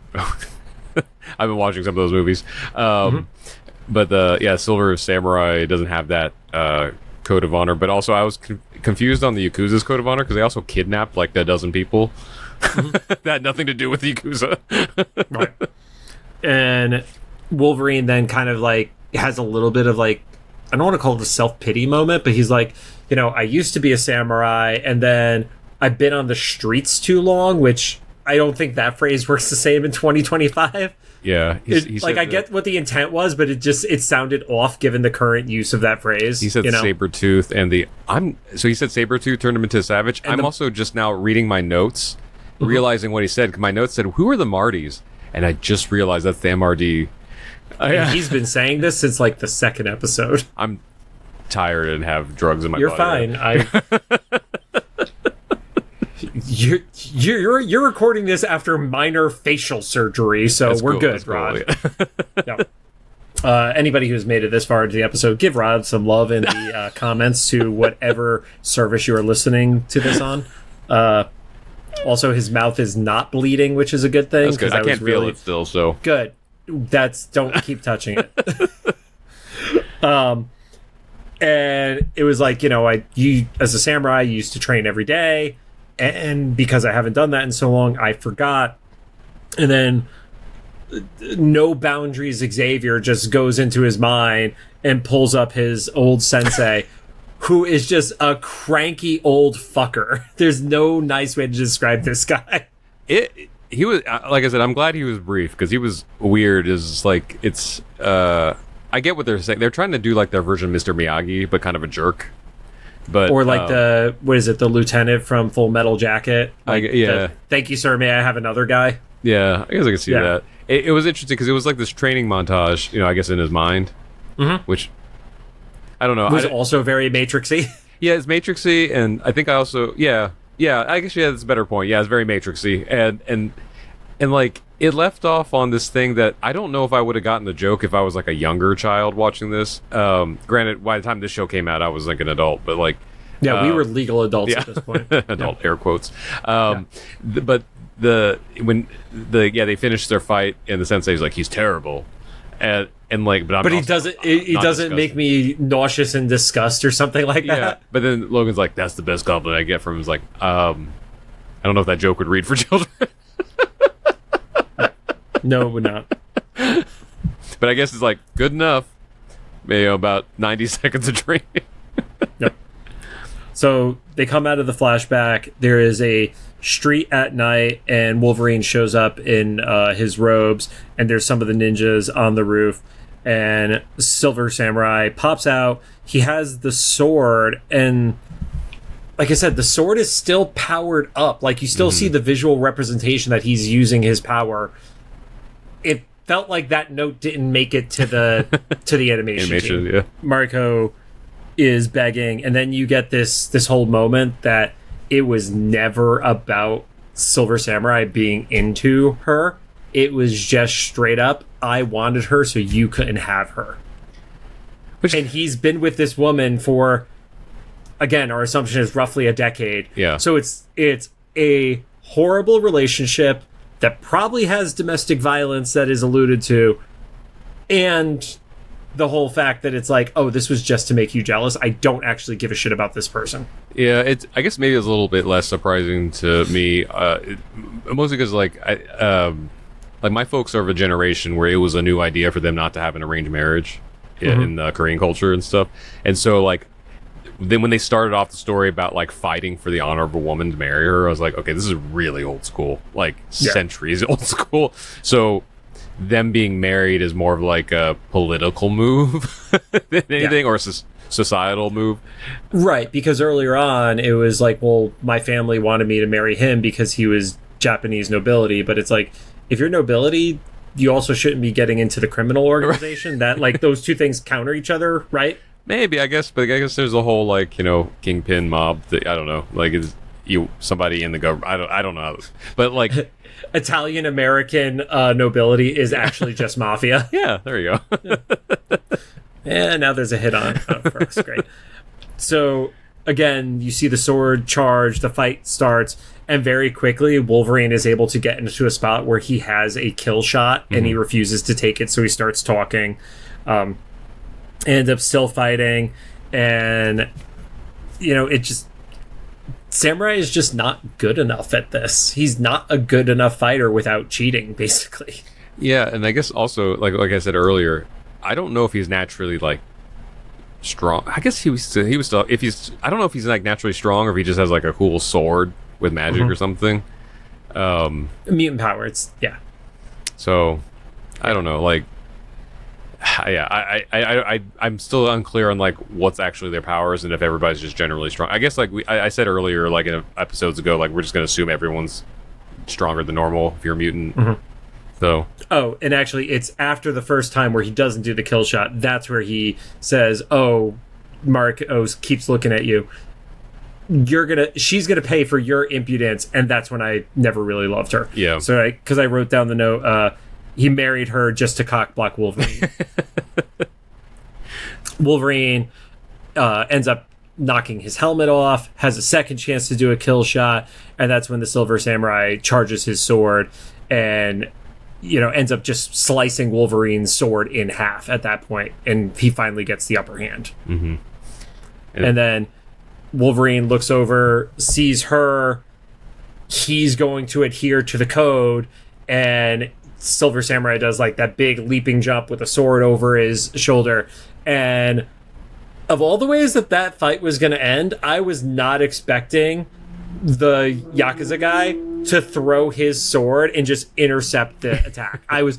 I've been watching some of those movies. But the Silver Samurai doesn't have that code of honor. But also, I was confused on the Yakuza's code of honor because they also kidnapped like a dozen people. That had nothing to do with the Yakuza. Right. And Wolverine then kind of like has a little bit of like, I don't want to call it a self-pity moment, but he's like, you know, I used to be a samurai and then I've been on the streets too long, which I don't think that phrase works the same in 2025. Yeah. He like, I get what the intent was, but it sounded off given the current use of that phrase. He said Sabretooth and so he said Sabretooth turned him into a savage. And I'm also just now reading my notes, realizing what he said. My notes said, who are the Martys? And I just realized that's the MRD. And he's been saying this since like the second episode. I'm tired and have drugs in my You're body. Fine. You're recording this after minor facial surgery, so That's we're cool. good, That's cool, Rod. Yeah. Anybody who's made it this far into the episode, give Rod some love in the comments to whatever service you are listening to this on. Also, his mouth is not bleeding, which is a good thing. That's good. I can't feel it still, so good. Don't keep touching it. And it was like, you know, you as a samurai, you used to train every day, and because I haven't done that in so long, I forgot. And then no boundaries Xavier just goes into his mind and pulls up his old sensei, who is just a cranky old fucker. There's no nice way to describe this guy. He was, like I said, I'm glad he was brief because he was weird. Is like I get what they're saying. They're trying to do like their version of Mr. Miyagi, but kind of a jerk. But or like the lieutenant from Full Metal Jacket? Like thank you, sir. May I have another guy? Yeah, I guess I can see that. It was interesting because it was like this training montage, you know, I guess in his mind, which I don't know. It was also very Matrixy. Yeah, it's Matrixy, and I think I also I guess that's a better point. Yeah, it's very Matrixy, and like it left off on this thing that I don't know if I would have gotten the joke if I was like a younger child watching this. Granted, by the time this show came out, I was like an adult, but like we were legal adults at this point. Adult air quotes. But they finished their fight, and the sensei's like, he's terrible, and like, but he doesn't make me nauseous and disgust or something like that. Yeah, but then Logan's like, that's the best compliment I get from him. He's like, I don't know if that joke would read for children. No, it would not. But I guess it's like good enough. Maybe about 90 seconds of training. Yep. So they come out of the flashback. There is a street at night, and Wolverine shows up in his robes, and there's some of the ninjas on the roof, and Silver Samurai pops out. He has the sword, and like I said, the sword is still powered up. Like, you still see the visual representation that he's using his power. It felt like that note didn't make it to the animation team. Yeah. Mariko is begging, and then you get this whole moment that it was never about Silver Samurai being into her. It was just straight up, I wanted her so you couldn't have her. And he's been with this woman for, again, our assumption is roughly a decade. Yeah. So it's a horrible relationship that probably has domestic violence that is alluded to, and the whole fact that it's like, oh, this was just to make you jealous. I don't actually give a shit about this person. Yeah, I guess maybe it's a little bit less surprising to me, mostly because like my folks are of a generation where it was a new idea for them not to have an arranged marriage in Korean culture and stuff, and so like. Then when they started off the story about like fighting for the honor of a woman to marry her, I was like, okay, this is really old school, like centuries old school. So them being married is more of like a political move than anything, or a societal move. Right, because earlier on it was like, well, my family wanted me to marry him because he was Japanese nobility, but it's like, if you're nobility, you also shouldn't be getting into the criminal organization. That like those two things counter each other, right? Maybe, I guess, but I guess there's a whole like, you know, kingpin mob that, I don't know, like is somebody in the government. I don't know, but like Italian American nobility is actually just mafia. Yeah, there you go. And now there's a hit on for us. Great. So again, you see the sword charge, the fight starts, and very quickly Wolverine is able to get into a spot where he has a kill shot, and he refuses to take it, so he starts talking. Ends up still fighting, and it just, Samurai is just not good enough at this. He's not a good enough fighter without cheating, basically. Yeah, and I guess also, like I said earlier, I don't know if he's naturally like strong. I guess he was still, if he's, I don't know if he's like naturally strong or if he just has like a cool sword with magic or something. Mutant power, it's, yeah. So, I don't know, like, yeah, I'm still unclear on like what's actually their powers and if everybody's just generally strong. I guess like I said earlier, like in episodes ago, like we're just gonna assume everyone's stronger than normal if you're a mutant. So. Oh, and actually, it's after the first time where he doesn't do the kill shot. That's where he says, "Oh, Marcos keeps looking at you. She's gonna pay for your impudence," and that's when I never really loved her. Yeah. So because I wrote down the note. He married her just to cock block Wolverine. Wolverine ends up knocking his helmet off, has a second chance to do a kill shot, and that's when the Silver Samurai charges his sword and ends up just slicing Wolverine's sword in half at that point, and he finally gets the upper hand. And then Wolverine looks over, sees her, he's going to adhere to the code, and Silver Samurai does like that big leaping jump with a sword over his shoulder. And of all the ways that fight was going to end, I was not expecting the Yakuza guy to throw his sword and just intercept the attack. I was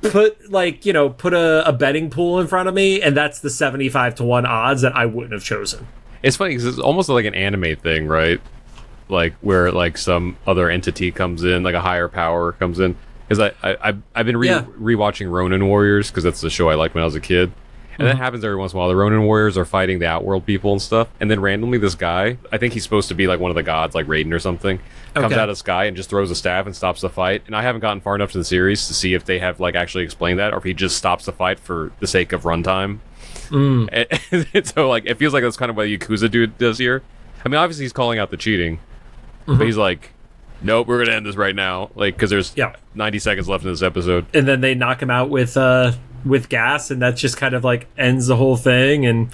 put a betting pool in front of me, and that's the 75-1 odds that I wouldn't have chosen. It's funny because it's almost like an anime thing, right? Like where like some other entity comes in, like a higher power comes in. Because I've been rewatching Ronin Warriors because that's the show I liked when I was a kid, and that happens every once in a while. The Ronin Warriors are fighting the Outworld people and stuff, and then randomly this guy, I think he's supposed to be like one of the gods, like Raiden or something, comes out of the sky and just throws a staff and stops the fight. And I haven't gotten far enough to the series to see if they have like actually explained that, or if he just stops the fight for the sake of runtime. And so like it feels like that's kind of what the Yakuza dude does here. I mean, obviously he's calling out the cheating. But he's like, nope, we're gonna end this right now, like because there's 90 seconds left in this episode, and then they knock him out with gas, and that just kind of like ends the whole thing. And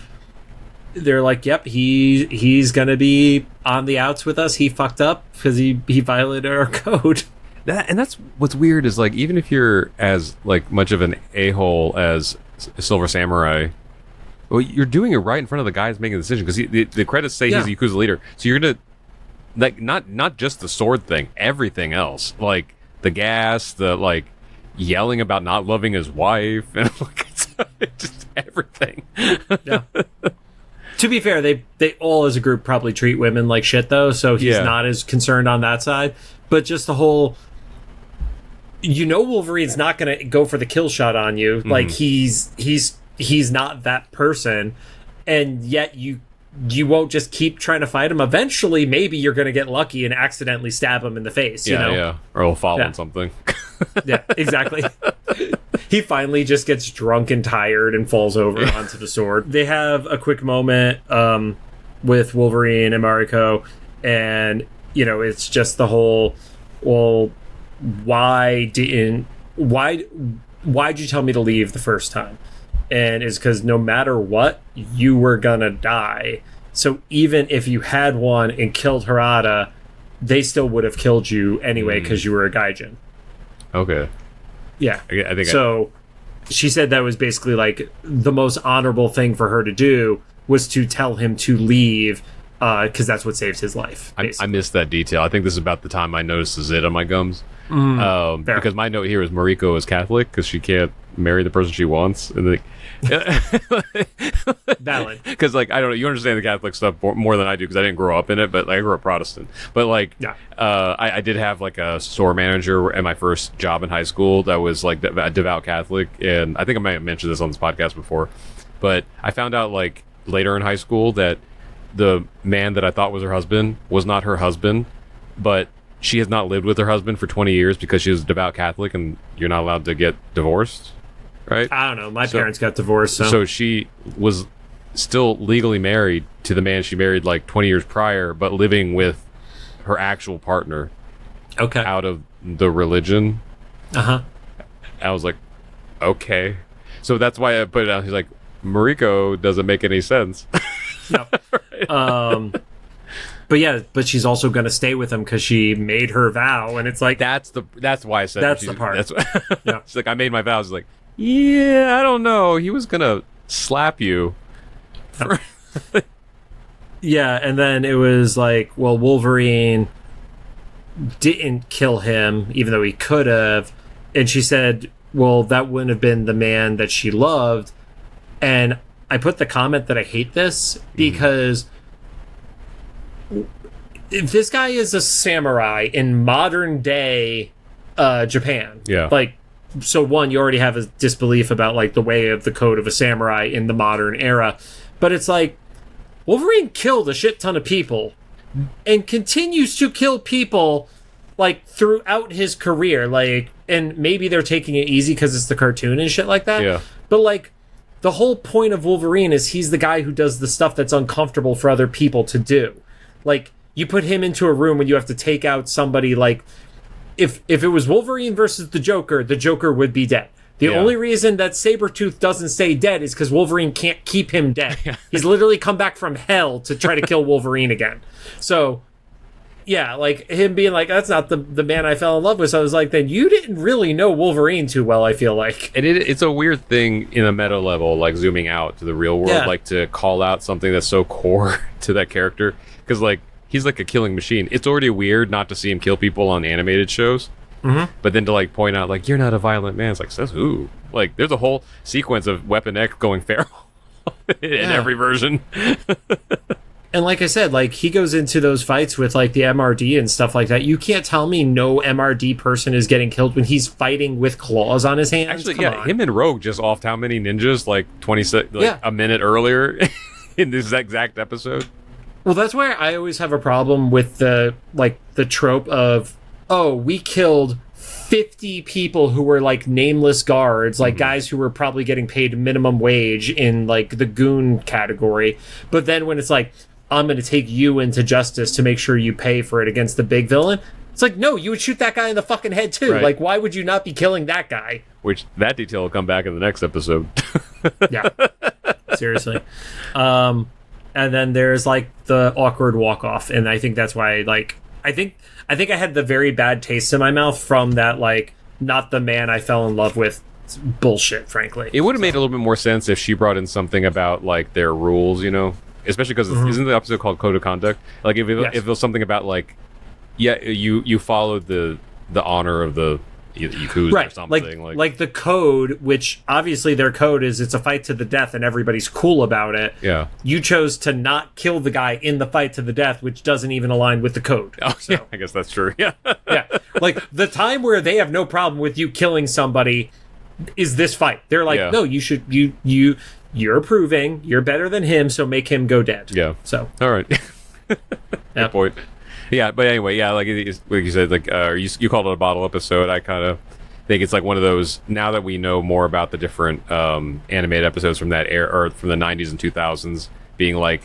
they're like, yep, he's gonna be on the outs with us. He fucked up because he violated our code. And that's what's weird is like even if you're as like much of an a-hole as Silver Samurai, well, you're doing it right in front of the guy who's making the decision because the credits say he's the Yakuza leader, so you're gonna. Like not just the sword thing, everything else, like the gas, the like yelling about not loving his wife, and like just everything. Yeah. To be fair, they all as a group probably treat women like shit though, so he's not as concerned on that side. But just the whole, Wolverine's not gonna go for the kill shot on you. Like he's not that person, and yet you won't just keep trying to fight him. Eventually, maybe you're going to get lucky and accidentally stab him in the face, you know? Yeah, or he'll fall on something. Yeah, exactly. He finally just gets drunk and tired and falls over onto the sword. They have a quick moment with Wolverine and Mariko, and, it's just the whole, well, why'd you tell me to leave the first time? And it's because no matter what, you were gonna die. So even if you had won and killed Harada, they still would have killed you anyway because you were a Gaijin. Okay. Yeah. I think so. She said that was basically like the most honorable thing for her to do was to tell him to leave because that's what saves his life. I missed that detail. I think this is about the time I noticed the zit on my gums. Because my note here is Mariko is Catholic because she can't marry the person she wants, and valid. Because like I don't know, you understand the Catholic stuff more than I do because I didn't grow up in it, but like, I grew up Protestant. But like, I did have like a store manager at my first job in high school that was like a devout Catholic, and I think I might have mentioned this on this podcast before. But I found out like later in high school that the man that I thought was her husband was not her husband, but she has not lived with her husband for 20 years because she was a devout Catholic, and you're not allowed to get divorced, right? I don't know. My parents got divorced, so she was still legally married to the man she married like 20 years prior, but living with her actual partner. Okay. Out of the religion. Uh-huh. I was like, okay. So that's why I put it out. He's like, Mariko doesn't make any sense. No. But she's also going to stay with him because she made her vow, and it's like that's why I said that's the part. Yeah. She's like, I made my vows. She's like, yeah, I don't know. He was gonna slap you. Yeah, and then it was like, well, Wolverine didn't kill him, even though he could have. And she said, well, that wouldn't have been the man that she loved. And I put the comment that I hate this because if this guy is a samurai in modern day Japan. Yeah. Like, so one, you already have a disbelief about like the way of the code of a samurai in the modern era. But it's like, Wolverine killed a shit ton of people and continues to kill people like throughout his career. Like, and maybe they're taking it easy because it's the cartoon and shit like that. Yeah. But like, the whole point of Wolverine is he's the guy who does the stuff that's uncomfortable for other people to do. Like, you put him into a room when you have to take out somebody. Like, if it was Wolverine versus the Joker would be dead. The only reason that Sabretooth doesn't stay dead is because Wolverine can't keep him dead. He's literally come back from hell to try to kill Wolverine again. So, yeah, like, him being like, that's not the man I fell in love with. So I was like, then you didn't really know Wolverine too well, I feel like. And it's a weird thing in a meta level, like, zooming out to the real world, like, to call out something that's so core to that character. Because, like, he's like a killing machine. It's already weird not to see him kill people on animated shows. Mm-hmm. But then to like point out like, you're not a violent man, it's like, says who? Like, there's a whole sequence of Weapon X going feral in every version. And like I said, like, he goes into those fights with like the MRD and stuff like that. You can't tell me no MRD person is getting killed when he's fighting with claws on his hands. Actually, Come on. Him and Rogue just offed how many ninjas like 20 a minute earlier in this exact episode. Well, that's why I always have a problem with the trope of, oh, we killed 50 people who were like nameless guards, like guys who were probably getting paid minimum wage in like the goon category. But then when it's like, I'm going to take you into justice to make sure you pay for it against the big villain, it's like, no, you would shoot that guy in the fucking head too. Right. Like, why would you not be killing that guy? Which, that detail will come back in the next episode. Yeah. Seriously. And then there's like the awkward walk off, and I think that's why like I think I had the very bad taste in my mouth from that, like, not the man I fell in love with bullshit, frankly. It would have made a little bit more sense if she brought in something about like their rules, you know, especially because isn't the episode called Code of Conduct? Like if it was something about like, yeah, you followed the honor of the Yakuza, right, or something like the code, which obviously their code is it's a fight to the death and everybody's cool about it. Yeah, you chose to not kill the guy in the fight to the death, which doesn't even align with the code. Oh, so. Yeah, I guess that's true. Yeah. Yeah, like the time where they have no problem with you killing somebody is this fight. They're like, no, you should you're approving, you're better than him, so make him go dead. Yeah. So all right. Good point. Yeah, but anyway, yeah, like you said, like you called it a bottle episode. I kind of think it's like one of those. Now that we know more about the different animated episodes from that era, or from the 90s and 2000s, being like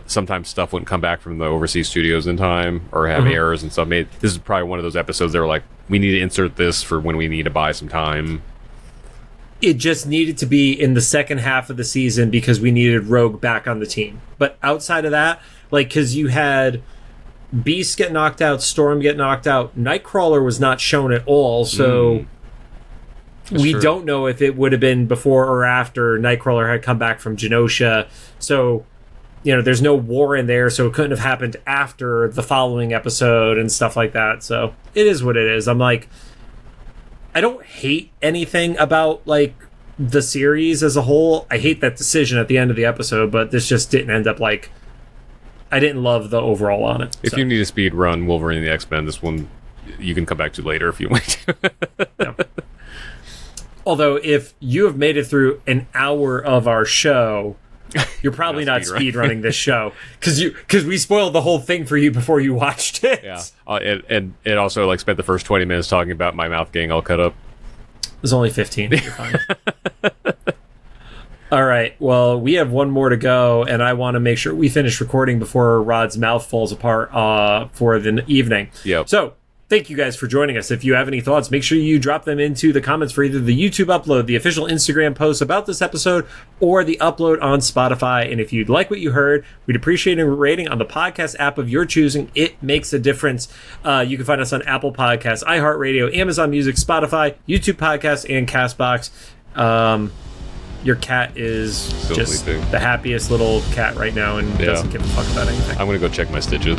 sometimes stuff wouldn't come back from the overseas studios in time or have errors and stuff. This is probably one of those episodes that were like, we need to insert this for when we need to buy some time. It just needed to be in the second half of the season because we needed Rogue back on the team. But outside of that, like, because you had Beast get knocked out, Storm get knocked out, Nightcrawler was not shown at all, so we don't know if it would have been before or after Nightcrawler had come back from Genosha. So, you know, there's no war in there, so it couldn't have happened after the following episode and stuff like that. So it is what it is. I'm like, I don't hate anything about like the series as a whole. I hate that decision at the end of the episode, but this just didn't end up like, I didn't love the overall on it. If you need a speed run Wolverine the X-Men, this one you can come back to later if you want to. Yeah. Although if you have made it through an hour of our show, you're probably not speed running this show because we spoiled the whole thing for you before you watched it. Yeah, and it also like spent the first 20 minutes talking about my mouth getting all cut up. It was only 15. You're fine. All right. Well, we have one more to go, and I want to make sure we finish recording before Rod's mouth falls apart for the evening. Yep. So, thank you guys for joining us. If you have any thoughts, make sure you drop them into the comments for either the YouTube upload, the official Instagram post about this episode, or the upload on Spotify. And if you'd like what you heard, we'd appreciate a rating on the podcast app of your choosing. It makes a difference. You can find us on Apple Podcasts, iHeartRadio, Amazon Music, Spotify, YouTube Podcasts, and CastBox. Your cat is So just sleeping. the happiest little cat right now and doesn't give a fuck about anything. I'm gonna go check my stitches.